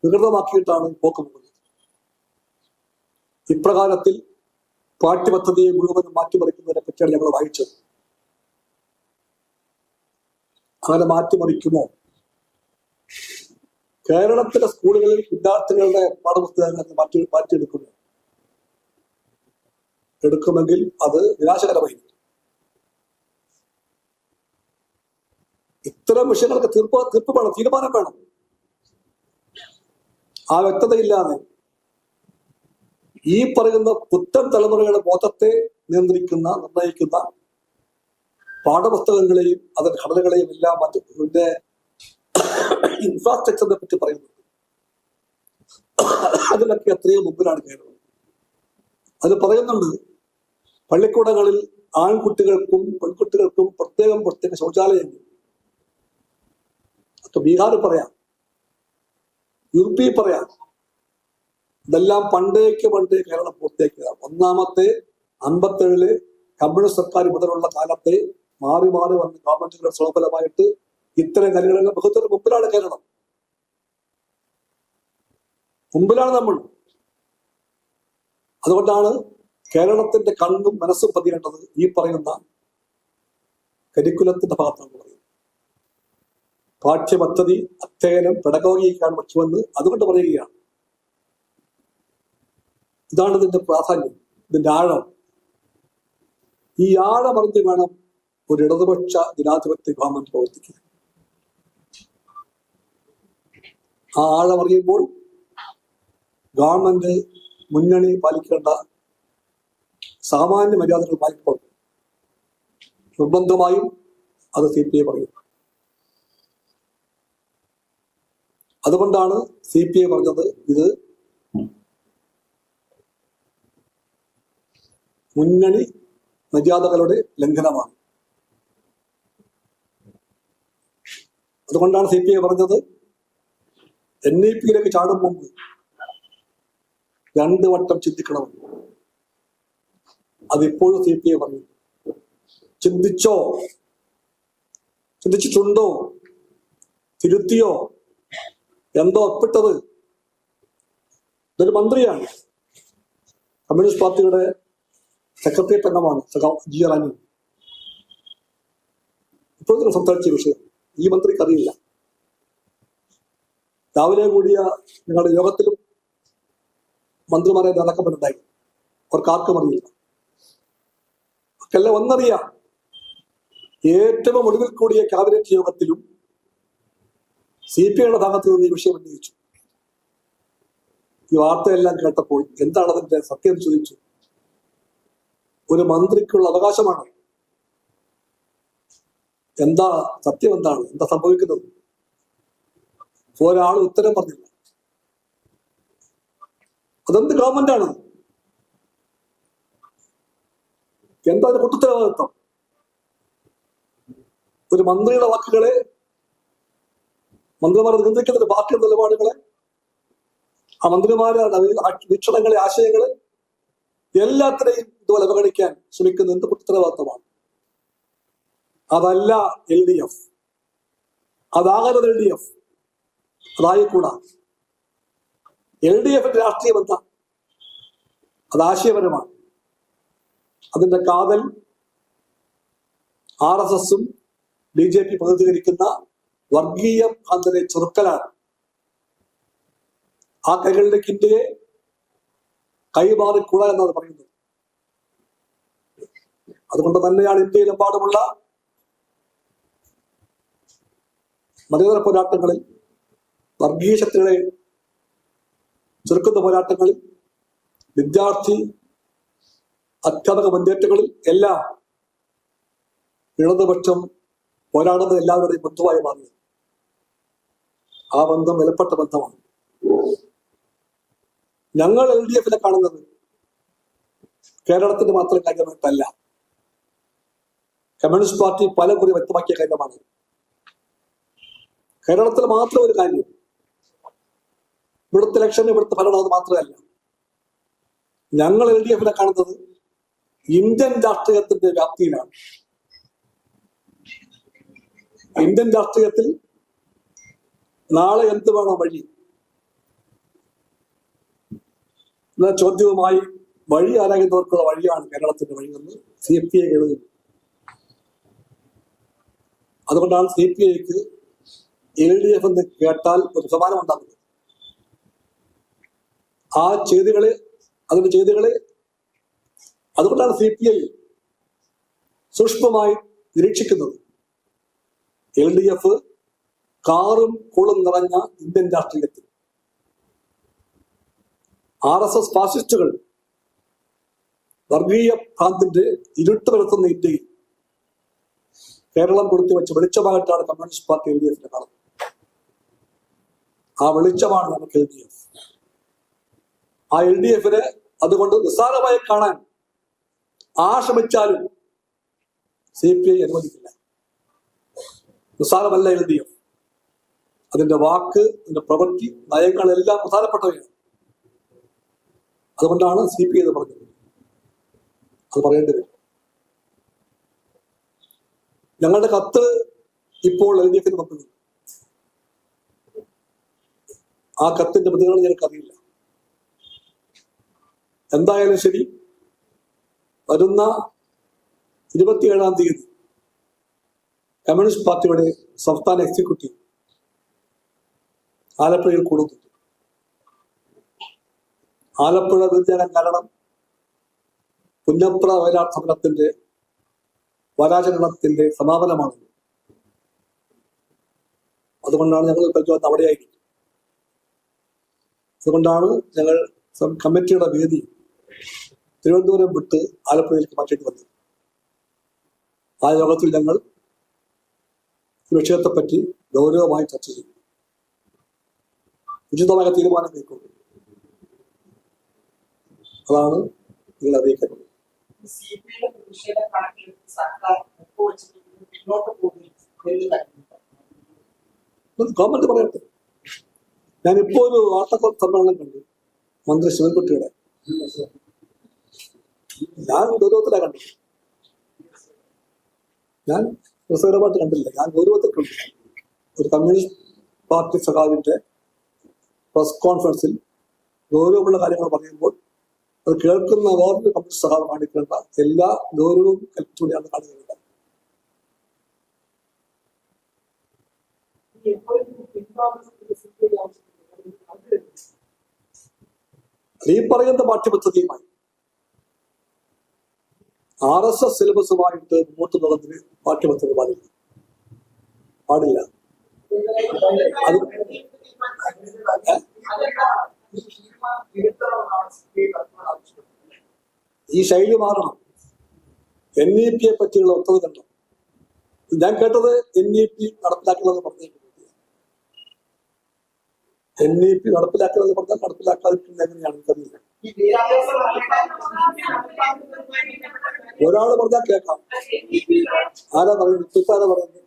വികൃതമാക്കിയിട്ടാണ് പോക്ക് പോകുന്നത്. ഇപ്രകാരത്തിൽ പാഠ്യപദ്ധതിയെ മുഴുവനും മാറ്റിമറിക്കുന്നതിനെ പറ്റിയാണ് ഞങ്ങൾ വായിച്ചത്. അങ്ങനെ മാറ്റിമറിക്കുമോ? കേരളത്തിലെ സ്കൂളുകളിൽ വിദ്യാർത്ഥികളുടെ പാഠപുസ്തകങ്ങൾ എടുക്കുമെങ്കിൽ അത് നിരാശകരമായിരിക്കും. ഇത്തരം വിഷയങ്ങൾക്ക് തീർപ്പ് വേണം, തീരുമാനം വേണം. ആ വ്യക്തതയില്ലാതെ ഈ പറയുന്ന പുത്തൻ തലമുറയുടെ ബോധത്തെ നിർണ്ണയിക്കുന്ന പാഠപുസ്തകങ്ങളെയും അതിന്റെ ഘടനകളെയും എല്ലാം അതിന്റെ ഇൻഫ്രാസ്ട്രക്ചറിനെ പറ്റി പറയുന്നത്, അതിലൊക്കെ എത്രയോ മുമ്പിലാണ് കേരളം. അത് പറയുന്നുണ്ട്, പള്ളിക്കൂടങ്ങളിൽ ആൺകുട്ടികൾക്കും പെൺകുട്ടികൾക്കും പ്രത്യേക ശൗചാലയങ്ങൾ. അപ്പൊ ബീഹാർ പറയാം, UP പറയാം. ഇതെല്ലാം പണ്ടേക്ക് കേരളം പൂർത്തിയാക്കിയതാണ്. ഒന്നാമത്തെ 57 കമ്മ്യൂണിസ്റ്റ് സർക്കാർ മുതലുള്ള കാലത്തെ മാറി വന്ന ഗവൺമെന്റുകളുടെ സ്വഫലമായിട്ട് ഇത്തരം കാര്യങ്ങളെല്ലാം ബഹുത്തര മുമ്പിലാണ് കേരളം. മുമ്പിലാണ് നമ്മൾ. അതുകൊണ്ടാണ് കേരളത്തിന്റെ കണ്ണും മനസ്സും പതിയേണ്ടത് ഈ പറയുന്ന കരിക്കുലത്തിന്റെ ഭാഗത്താണ് പറയുന്നത്. പാഠ്യപദ്ധതി അധ്യയനം പെഡഗോഗിക്കാണ് മുഖ്യമെന്ന് അതുകൊണ്ട് പറയുകയാണ്. ഇതാണ് ഇതിന്റെ പ്രാധാന്യം, ഇതിന്റെ ആഴം. ഈ ആഴം അറിഞ്ഞ് വേണം ഒരു ഇടതുപക്ഷ ജനാധിപത്യ ഗവൺമെന്റ് പ്രവർത്തിക്കുക. ആ ആഴം അറിയുമ്പോൾ ഗവൺമെന്റ് മുന്നണി പാലിക്കേണ്ട സാമാന്യ മര്യാദകൾ പാലിക്കണം. നിർബന്ധമായും അത് CPI പറയും. അതുകൊണ്ടാണ് CPI പറഞ്ഞത് ഇത് മുന്നണി മര്യാദകളുടെ ലംഘനമാണ്. അതുകൊണ്ടാണ് CPI പറഞ്ഞത് NEP-യിലേക്ക് ചാടും മുമ്പ് 2 വട്ടം ചിന്തിക്കണമെന്ന്. അതിപ്പോഴും CPI പറഞ്ഞു. ചിന്തിച്ചിട്ടുണ്ടോ? തിരുത്തിയോ? എന്തോ ഒപ്പിട്ടത്? ഇതൊരു മന്ത്രിയാണ്, കമ്മ്യൂണിസ്റ്റ് പാർട്ടിയുടെ സെക്രട്ടേറിയറ്റ് അംഗമാണ് G. റാണി. ഇപ്പോഴത്തെ സംസാരിച്ച വിഷയം ഈ മന്ത്രിക്ക് അറിയില്ല. രാവിലെ കൂടിയ നിങ്ങളുടെ യോഗത്തിലും മന്ത്രിമാരെ നടക്കപ്പെടുണ്ടായി, അവർക്കാർക്കും അറിയില്ല. അവർക്കെല്ലാം ഒന്നറിയാം, ഏറ്റവും ഒടുവിൽ കൂടിയ ക്യാബിനറ്റ് യോഗത്തിലും CPIയുടെ ഭാഗത്ത് നിന്ന് ഈ വിഷയം ഉന്നയിച്ചു. ഈ വാർത്തയെല്ലാം കേട്ടപ്പോൾ എന്താണ് അതിന്റെ സത്യം ചോദിച്ചു. ഒരു മന്ത്രിക്കുള്ള അവകാശമാണ് എന്താ സത്യം? എന്താണ് എന്താ സംഭവിക്കുന്നത്? ഒരാൾ ഉത്തരം പറഞ്ഞില്ല. അതെന്ത് ഗവൺമെന്റാണ്? എന്താ അതിന്റെ പൊട്ടുത്തരവാദിത്വം? ഒരു മന്ത്രിയുടെ വാക്കുകളെ, മന്ത്രിമാർ നിയന്ത്രിക്കുന്ന പാർട്ടിയുടെ നിലപാടുകളെ, ആ മന്ത്രിമാരുടെ വീക്ഷണങ്ങളെ, ആശയങ്ങളെ എല്ലാത്തിനെയും ഇതുപോലെ അവഗണിക്കാൻ ശ്രമിക്കുന്ന എന്ത് പൊട്ടുത്തരവാദിത്വമാണ്? അതല്ല LDF, അതാകരുത് LDF, അതായിക്കൂടാ. LDFന്റെ രാഷ്ട്രീയം എന്താ? അത് ആശയപരമാണ്. അതിന്റെ കാതൽ RSSും BJP പ്രതിനിധീകരിക്കുന്ന വർഗീയ ഭ്രാന്തനെ ചെറുക്കലാണ്. ആ കൈകളിലേക്ക് ഇന്ത്യയെ കൈമാറിക്കൂടാ എന്നാണ് പറയുന്നത്. അതുകൊണ്ട് തന്നെയാണ് ഇന്ത്യയിലെമ്പാടുമുള്ള മതേതര പോരാട്ടങ്ങളിൽ, വർഗീയ ശക്തികളെ ചെറുക്കുന്ന പോരാട്ടങ്ങളിൽ, വിദ്യാർത്ഥി അധ്യാപക മുന്നേറ്റങ്ങളിൽ എല്ലാം ഇടതുപക്ഷം പോരാടുന്നത് എല്ലാവരുടെയും ബന്ധുവായി മാറിയത്. ആ ബന്ധം വിലപ്പെട്ട ബന്ധമാണ്. ഞങ്ങൾ LDFനെ കാണുന്നത് കേരളത്തിന്റെ മാത്രം കാര്യമായിട്ടല്ല. കമ്മ്യൂണിസ്റ്റ് പാർട്ടി പല കുറി വ്യക്തമാക്കിയ കാര്യമാണ്. കേരളത്തിൽ മാത്രം ഒരു കാര്യം, ഇവിടുത്തെ ഇലക്ഷൻ, ഇവിടുത്തെ ഭരണം അത് മാത്രമല്ല. ഞങ്ങൾ LDFനെ കാണുന്നത് ഇന്ത്യൻ രാഷ്ട്രീയത്തിന്റെ വ്യാപ്തിയിലാണ്. ഇന്ത്യൻ രാഷ്ട്രീയത്തിൽ നാളെ എന്ത് വേണം വഴി എന്ന ചോദ്യവുമായി വഴി ആരായുന്നവർക്കുള്ള വഴിയാണ് കേരളത്തിന്റെ വഴിയെന്ന് CPI എഴുതുന്നു. അതുകൊണ്ടാണ് CPIക്ക് LDF എന്ന് കേട്ടാൽ ഒരു സമാനം ഉണ്ടാകുന്നത്. ആ ചെയ്തികളെ, അതിന്റെ ചെയ്തികളെ, അതുകൊണ്ടാണ് CPI സൂക്ഷ്മമായി നിരീക്ഷിക്കുന്നത്. LDF കാറും കൂളും നിറഞ്ഞ ഇന്ത്യൻ രാഷ്ട്രീയത്തിൽ RSS ഫാസിസ്റ്റുകൾ വർഗീയ ഭ്രാന്തിന്റെ ഇരുട്ട് പരത്തുന്ന ഇന്ത്യയിൽ കേരളം കൊടുത്തു വെച്ച വെളിച്ചമായിട്ടാണ് കമ്മ്യൂണിസ്റ്റ് പാർട്ടി LDFനെ കാണുന്നത്. ആ വെളിച്ചമാണ് നമുക്ക് LDF. ആ LDFനെ അതുകൊണ്ട് നിസ്സാരമായി കാണാൻ ശ്രമിച്ചാലും CPI അനുവദിക്കില്ല. നിസ്സാരമല്ല LDF. അതിന്റെ വാക്ക്, അതിന്റെ പ്രവൃത്തി, നയങ്ങളെല്ലാം പ്രധാനപ്പെട്ടവയാണ്. അതുകൊണ്ടാണ് CPI എന്ന് പറഞ്ഞത്. അത് പറയേണ്ടി വരും. ഞങ്ങളുടെ കത്ത് ഇപ്പോൾ LDFന് വന്നത്. ആ കത്തിന്റെ പ്രതികരണം ഞങ്ങൾക്കറിയില്ല. എന്തായാലും ശരി, വരുന്ന 27-ാം തീയതി കമ്മ്യൂണിസ്റ്റ് പാർട്ടിയുടെ സംസ്ഥാന എക്സിക്യൂട്ടീവ് ആലപ്പുഴയിൽ കൂടുന്നുണ്ട്. ആലപ്പുഴ വിദ്യാലയം കാരണം പുന്നപ്ര വയലാർ സമരത്തിന്റെ വാരാചരണത്തിന്റെ സമാപനമാണ്. അതുകൊണ്ടാണ് ഞങ്ങൾ പരിചയം അവിടെയായിരിക്കും. അതുകൊണ്ടാണ് ഞങ്ങൾ കമ്മിറ്റിയുടെ വേദി തിരുവനന്തപുരം വിട്ട് ആലപ്പുഴയിലേക്ക് മാറ്റേണ്ടി വന്നത്. ആ യോഗത്തിൽ ഞങ്ങൾ വിഷയത്തെപ്പറ്റി ഗൗരവമായി ചർച്ച ചെയ്യും. ഉചിതമായ തീരുമാനം കൈക്കൊള്ളും. അതാണ് നിങ്ങൾ അറിയിക്കുന്നത്. ഗവൺമെന്റ് പറയട്ടെ. ഞാനിപ്പോ ഒരു വാർത്താ സമ്മേളനം കണ്ടു, മന്ത്രി ശിവൻകുട്ടിയുടെ. ഞാൻ ഗൗരവത്തിലാണ് കണ്ടത്. ഞാൻ രസകരമായിട്ട് കണ്ടില്ല. ഞാൻ ഗൗരവത്തിൽ കണ്ടു. ഒരു കമ്മ്യൂണിസ്റ്റ് പാർട്ടി സഖാവിന്റെ പ്രസ് കോൺഫറൻസിൽ ഗൗരവമുള്ള കാര്യങ്ങൾ പറയുമ്പോൾ അത് കേൾക്കുന്ന വേറൊരു കമ്മ്യൂണിസ്റ്റ് സഖാവ് കാണിക്കേണ്ട എല്ലാ ഗൗരവവും കൽപ്പിച്ചുകൂടിയാണ് കാണുന്നത്. ഈ പറയുന്ന പാഠ്യപദ്ധതിയുമായി RSS സിലബസുമായിട്ട് മുമ്പോട്ട് പോകുന്നതിന് പാഠ്യപദ്ധതി പാടില്ല. അത് ഈ ശൈലി മാറണം. NEP പറ്റിയുള്ള ഒത്തത് കണ്ടോ? ഞാൻ കേട്ടത് NEP നടപ്പിലാക്കുന്നത് പറഞ്ഞു. NEP നടപ്പിലാക്കുന്നത് പറഞ്ഞാൽ നടപ്പിലാക്കാതിരിക്കുന്നത് എങ്ങനെയാണ് എനിക്കറിയില്ല. ഒരാള് പറഞ്ഞാൽ കേൾക്കാം. ആരാ പറയുന്നത്? ആരാ പറയുന്നത്?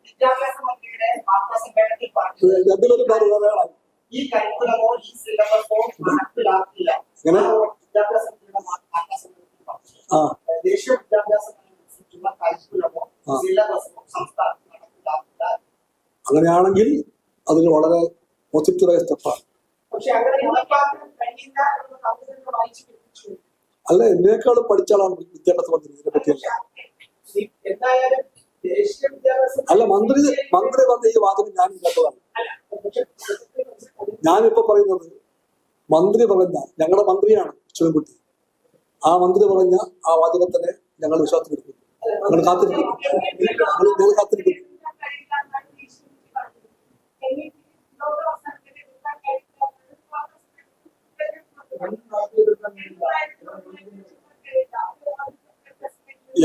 എന്തിനൊരു വേളാണ് ഈ കരിക്കുലമോ ഈ സിലബസോ നടപ്പിലാക്കില്ല. ദേശീയ വിദ്യാഭ്യാസ കരിക്കുലമോ സിലബസോ സംസ്ഥാനം നടപ്പിലാക്കില്ല. അങ്ങനെയാണെങ്കിൽ അതിന് വളരെ പോസിറ്റീവായ സ്റ്റെപ്പാണ്. പക്ഷെ അങ്ങനെ നടപ്പാക്കാൻ കഴിയില്ല എന്ന് കവിതകൾ വായിച്ചു. അല്ല, എന്നേക്കാളും പഠിച്ചാലാണ് വിദ്യാഭ്യാസ മന്ത്രി ഇതിനെ പറ്റിയല്ല. എന്തായാലും ദേശീയ വിദ്യാഭ്യാസ അല്ല, മന്ത്രി പറഞ്ഞ ഈ വാദം ഞാനും കേട്ടതാണ്. ഞാനിപ്പോ പറയുന്നത് മന്ത്രി പറഞ്ഞ, ഞങ്ങളുടെ മന്ത്രിയാണ് ശിവൻകുട്ടി, ആ മന്ത്രി പറഞ്ഞ ആ വാചകത്തിനെ ഞങ്ങൾ വിശ്വാസത്തിലെടുക്കുന്നു. ഞങ്ങൾ കാത്തിരിക്കുന്നു.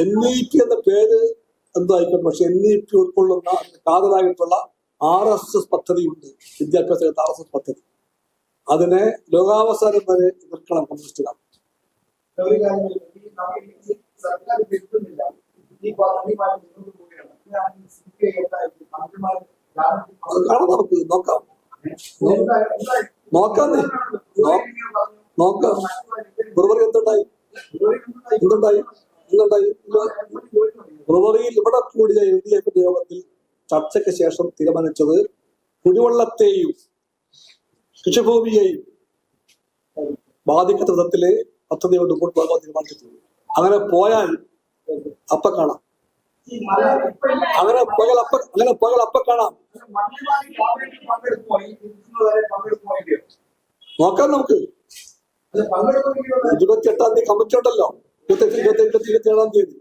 NEP എന്ന പേര് എന്തോ ആയിക്കോട്ടെ, പക്ഷെ NEP ഉൾക്കൊള്ളുന്ന കാതലായിട്ടുള്ള RSS പദ്ധതിയുണ്ട്, വിദ്യാഭ്യാസ RSS പദ്ധതി. അതിനെ ലോകാവസാനം വരെ എതിർക്കണം കമ്മ്യൂണിസ്റ്റുകാർ. കാണാം, നമുക്ക് നോക്കാം. ബ്രുവറി എന്തുണ്ടായി? ബ്രുവറിയിൽ ഇവിടെ കൂടിയ LDF യോഗത്തിൽ ചർച്ചയ്ക്ക് ശേഷം തീരുമാനിച്ചത് കുടിവെള്ളത്തെയും കൃഷിഭൂമിയെയും ബാധിക്കുന്ന വിധത്തിലെ പദ്ധതിയോട് മുമ്പോട്ട് പോകാൻ തീരുമാനിച്ചിട്ടുണ്ട്. അങ്ങനെ പോയാൽ അപ്പ കാണാം. അങ്ങനെ പോയാൽ അപ്പ കാണാം. നോക്കാം നമുക്ക്. 28-ാം തീയതി കമ്മിറ്റി ഉണ്ടല്ലോ. 27-ാം തീയതി.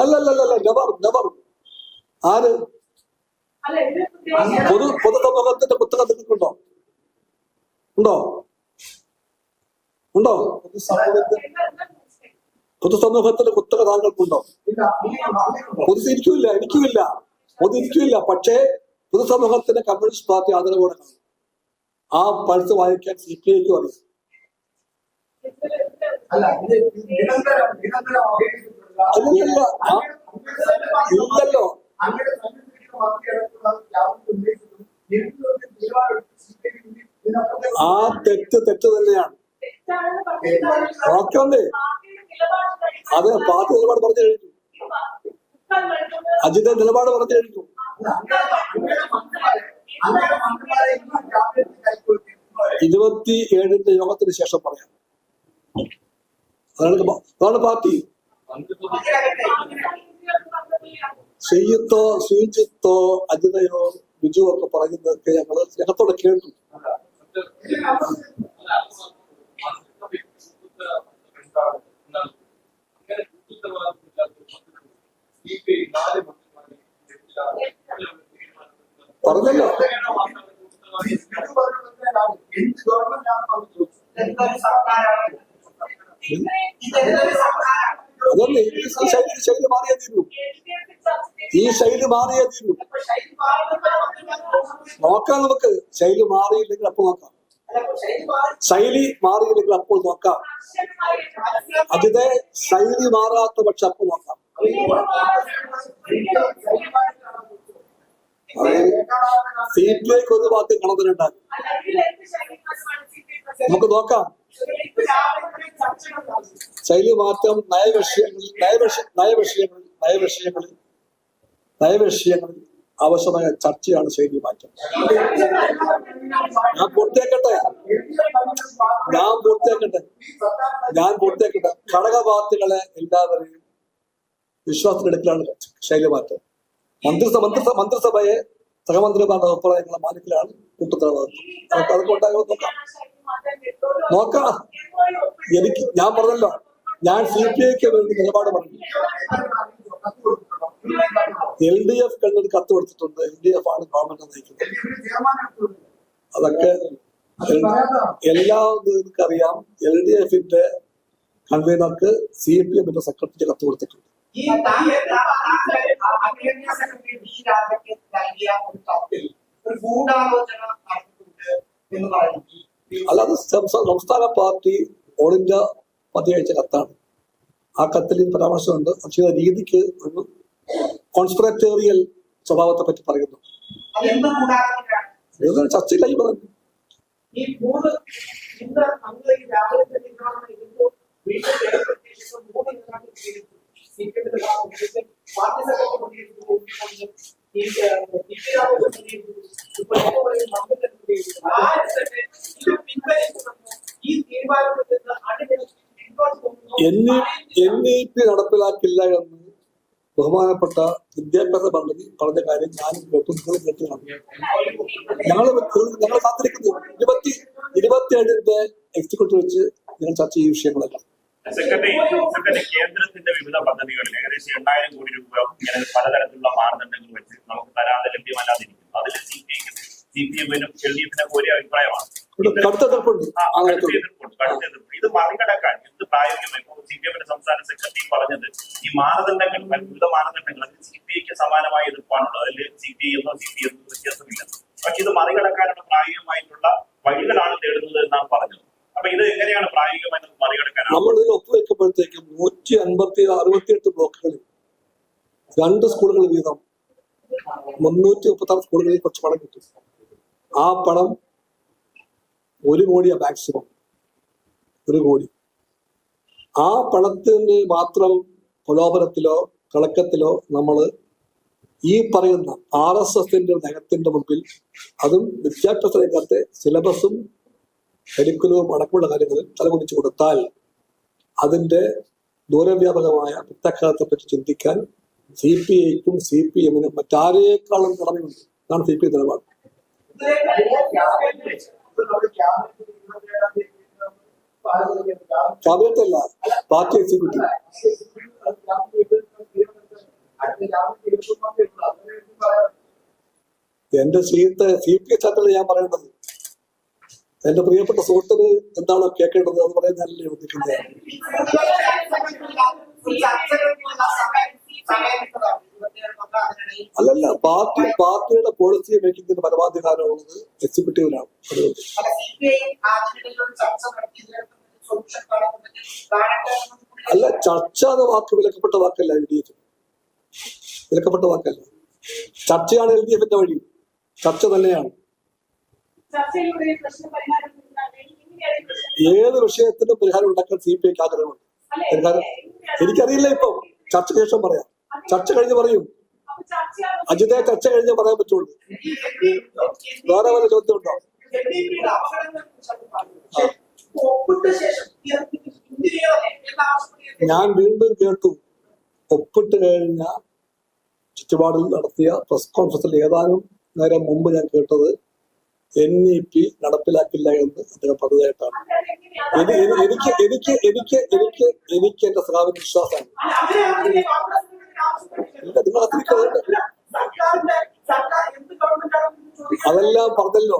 അല്ലല്ലല്ല, നെവർ. ആര്? പൊതുസമൂഹത്തിന്റെ പുസ്തകം നിങ്ങൾക്കുണ്ടോ? ഉണ്ടോ? പൊതുസമൂഹത്തിന്റെ കുത്തക താങ്കൾക്കുണ്ടോ? എനിക്കുമില്ല. പക്ഷേ പൊതുസമൂഹത്തിന്റെ കമ്മ്യൂണിസ്റ്റ് പാർട്ടി ആദരവോടെ കാണും. ആ പൾസ് വായിക്കാൻ CPIക്കും അറിയാം. ഇല്ലല്ലോ. ആ തെറ്റ് തന്നെയാണ്. ഓക്കെ, അതെ, പാർട്ടി നിലപാട് പറഞ്ഞു കഴിഞ്ഞു. അജിത നിലപാട് പറഞ്ഞു കഴിഞ്ഞു. 27-ന്റെ യോഗത്തിന് ശേഷം പറയാം. അതാണ് പാർട്ടി. ശ്രീജിത്തോ അജിതയോ ബിജുവോ ഒക്കെ പറയുന്നതൊക്കെ ഞങ്ങൾ ജനത്തോടെ കേട്ടു. പറഞ്ഞല്ലോ, അതല്ലേ ഈ ശൈലി മാറിയേ തീരൂ. നോക്കാം നമുക്ക്. ശൈലി മാറിയില്ലെങ്കിൽ അപ്പോൾ നോക്കാം. അതിന്റെ ശൈലി മാറാത്ത പക്ഷെ അപ്പോൾ നോക്കാം. CPIക്ക് ഒരു ഭാഗത്ത് കളത്തിലുണ്ടാകും. നമുക്ക് നോക്കാം. ശൈലി മാറ്റം നയവിഷയങ്ങളിൽ ആവശ്യമായ ചർച്ചയാണ് ശൈലി മാറ്റം. ഞാൻ പൂർത്തിയാക്കട്ടെ. ഘടകപാർട്ടികളെ എല്ലാവരെയും വിശ്വാസത്തിലെടുക്കലാണ് ശൈലി മാറ്റം. മന്ത്രിസഭയെ സഹമന്ത്രിമാരുടെ അഭിപ്രായങ്ങളെ മാനിക്കലാണ് കൂട്ടുത്തരവാദിത്വം. അതൊക്കെ ഉണ്ടാകുമെന്ന് നോക്കാം. ഞാൻ പറഞ്ഞല്ലോ, ഞാൻ CPIക്ക് വേണ്ടി നിലപാട് പറഞ്ഞു. LDF ഒരു കത്ത് കൊടുത്തിട്ടുണ്ട്. LDF ആണ് ഗവൺമെന്റ് നയിക്കുന്നത്. അതൊക്കെ എല്ലാം നിങ്ങൾക്കറിയാം. LDFന്റെ കൺവീനർക്ക് CPM സെക്രട്ടറിക്ക് കത്ത് കൊടുത്തിട്ടുണ്ട്. ഈ അഖിലേന്ത്യാ സെക്രട്ടറി ഡി രാജയ്ക്ക് നൽകിയ ഒരു കത്തിൽ ഒരു ഗൂഢാലോചന നടന്നിട്ടുണ്ട് എന്ന് പറയുന്നു. അല്ലാതെ സംസ്ഥാന പാർട്ടി ഓൾ ഇന്ത്യ പാർട്ടി അയച്ച കത്താണ്. ആ കത്തിൽ പരാമർശമുണ്ട്. പക്ഷേ രീതിക്ക് ഒരു കോൺസ്പിററ്റോറിയൽ സ്വഭാവത്തെ പറ്റി പറയുന്നു. അതെന്ത് ഗൂഢാലോചനയാണ്? ചർച്ചയിലായി പറഞ്ഞു. ഈ മൂന്ന് ഇന്ന് നമ്മൾ ഈ രാവിലെ തന്നെ ഇരുന്നു വീട്ടിൽ മൂന്ന് പാർട്ടി NEP നടപ്പിലാക്കില്ല എന്ന് ബഹുമാനപ്പെട്ട വിദ്യാഭ്യാസ മന്ത്രി പറഞ്ഞ കാര്യം ഞാനും കേട്ടു, നിങ്ങൾ കേട്ടതാണ്. ഞങ്ങൾ കാത്തിരിക്കുന്നു 27 എക്സിക്യൂട്ടീവ് വെച്ച് ഞങ്ങൾ ചർച്ച ചെയ്യുന്ന വിഷയങ്ങളല്ല. സെക്രട്ടറി കേന്ദ്രത്തിന്റെ വിവിധ പദ്ധതികളിൽ ഏകദേശം 8,000 കോടി രൂപ ഇങ്ങനെ പലതരത്തിലുള്ള മാനദണ്ഡങ്ങൾ വെച്ച് നമുക്ക് തരാതെ ലഭ്യമല്ലാതിരിക്കുന്നു. അതിൽ CPM-നും LDF-നും ഒരേ അഭിപ്രായമാണ്. കടുത്ത എതിർപ്പുണ്ട്. ഇത് മറികടക്കാൻ എന്ത് പ്രായോഗികമായി CPM-ന്റെ സംസ്ഥാന സെക്രട്ടറി പറഞ്ഞത് ഈ മാനദണ്ഡങ്ങൾ വിവിധ മാനദണ്ഡങ്ങൾ അതിൽ CPI-ക്ക് സമാനമായ എതിർപ്പാണുള്ളത്. അതിൽ CPI എന്നോ CPM എന്നോ വ്യത്യാസമില്ല. പക്ഷെ ഇത് മറികടക്കാനുള്ള പ്രായോഗികമായിട്ടുള്ള വഴികളാണ് തേടുന്നത് എന്നാണ് പറഞ്ഞത്. അപ്പൊ ഇത് എങ്ങനെയാണ് പ്രായോഗികമായി മറികടക്കാൻ? നമ്മളിതിൽ ഒപ്പുവെക്കുമ്പോഴത്തേക്കും 168 ബ്ലോക്കുകളിൽ 2 സ്കൂളുകൾ വീതം 336 സ്കൂളുകളിൽ കുറച്ച് പണം കിട്ടും. ആ പണം 1 കോടിയാണ് മാക്സിമം. 1 കോടി. ആ പണത്തിന് മാത്രം പ്രലോഭനത്തിലോ കളക്കത്തിലോ നമ്മൾ ഈ പറയുന്ന RSSന്റെ നയത്തിന്റെ മുമ്പിൽ, അതും വിദ്യാഭ്യാസ രംഗത്തെ സിലബസും കരിക്കുലവും അടക്കമുള്ള കാര്യങ്ങളിൽ തലകുനിച്ചു കൊടുത്താൽ അതിന്റെ ദൂരവ്യാപകമായ പ്രത്യാഘാതത്തെ പറ്റി ചിന്തിക്കാൻ CPI-ക്കും CPM-നും മറ്റാരേക്കാളും കടമയുണ്ട്. അതാണ് CPI നിലപാട്. ക്യാബിനറ്റ് അല്ല, പാർട്ടി എക്സിക്യൂട്ടീവ്. എന്റെ CPI ചാനലിൽ ഞാൻ പറയേണ്ടത് എന്റെ പ്രിയപ്പെട്ട സുഹൃത്തിന് എന്താണോ കേൾക്കേണ്ടത് അത് പറയാൻ ഞാനല്ലേ ഉദ്ദേശിക്കുന്നത്. അല്ലല്ല, പാർട്ടിയുടെ പോളിസി മേക്കിങ്ങിന്റെ പരമാധികാരമുള്ളത് എക്സിക്യൂട്ടീവിനാണ്. അല്ല, ചർച്ച എന്ന വാക്ക് വിലക്കപ്പെട്ട വാക്കല്ല. LDF വിലക്കപ്പെട്ട വാക്കല്ല. ചർച്ചയാണ് LDF-ന്റെ വഴി. ചർച്ച തന്നെയാണ്. ഏത് വിഷയത്തിനും പരിഹാരം ഉണ്ടാക്കാൻ CPI-ക്ക് ആഗ്രഹമുണ്ട്. എനിക്കറിയില്ല, ഇപ്പം ചർച്ചയ്ക്ക് ശേഷം പറയാം. ചർച്ച കഴിഞ്ഞ് പറയും. അജിതയെ ചർച്ച കഴിഞ്ഞേ പറയാൻ പറ്റുള്ളൂ. വേറെ വല്ല ചോദ്യം ഉണ്ടോ? ഞാൻ വീണ്ടും കേട്ടു, ഒപ്പിട്ട് കഴിഞ്ഞ ചുറ്റുപാടിൽ നടത്തിയ പ്രസ് കോൺഫറൻസിൽ ഏതാനും നേരം മുമ്പ് ഞാൻ കേട്ടത് NEP നടപ്പിലാക്കില്ല എന്ന് അദ്ദേഹം പറഞ്ഞതായിട്ടാണ്. എനിക്ക് എന്റെ സഹാബിന് വിശ്വാസമാണ്. അതെല്ലാം പറഞ്ഞല്ലോ.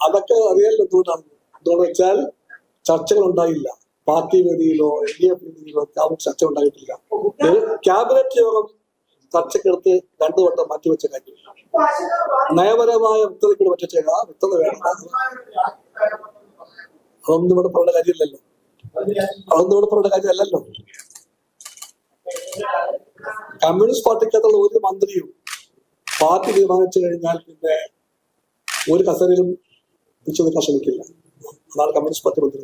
അതൊക്കെ അറിയാലോ എന്തുകൊണ്ടാണെന്ന് വെച്ചാൽ ചർച്ചകൾ ഉണ്ടായില്ല. പാർട്ടി വേദിയിലോ LDF വേദിയിലോ ചർച്ച ഉണ്ടായിട്ടില്ല. ക്യാബിനറ്റ് യോഗം ചർച്ചക്കെടുത്ത് 2 വട്ടം മാറ്റിവെച്ച കാര്യം. നയപരമായ വ്യക്തതയ്ക്ക് പറ്റിച്ചേക്കാം. വ്യക്തത വേണം. അതൊന്നും ഇവിടെ പറയേണ്ട കാര്യമില്ലല്ലോ. കമ്മ്യൂണിസ്റ്റ് പാർട്ടിക്കകത്തുള്ള ഒരു മന്ത്രിയും പാർട്ടി തീരുമാനിച്ചു കഴിഞ്ഞാൽ പിന്നെ ഒരു കസേരയിലും പിടിച്ചു നിൽക്കാൻ ശ്രമിക്കില്ല. അതാണ് കമ്മ്യൂണിസ്റ്റ് പാർട്ടി മന്ത്രി.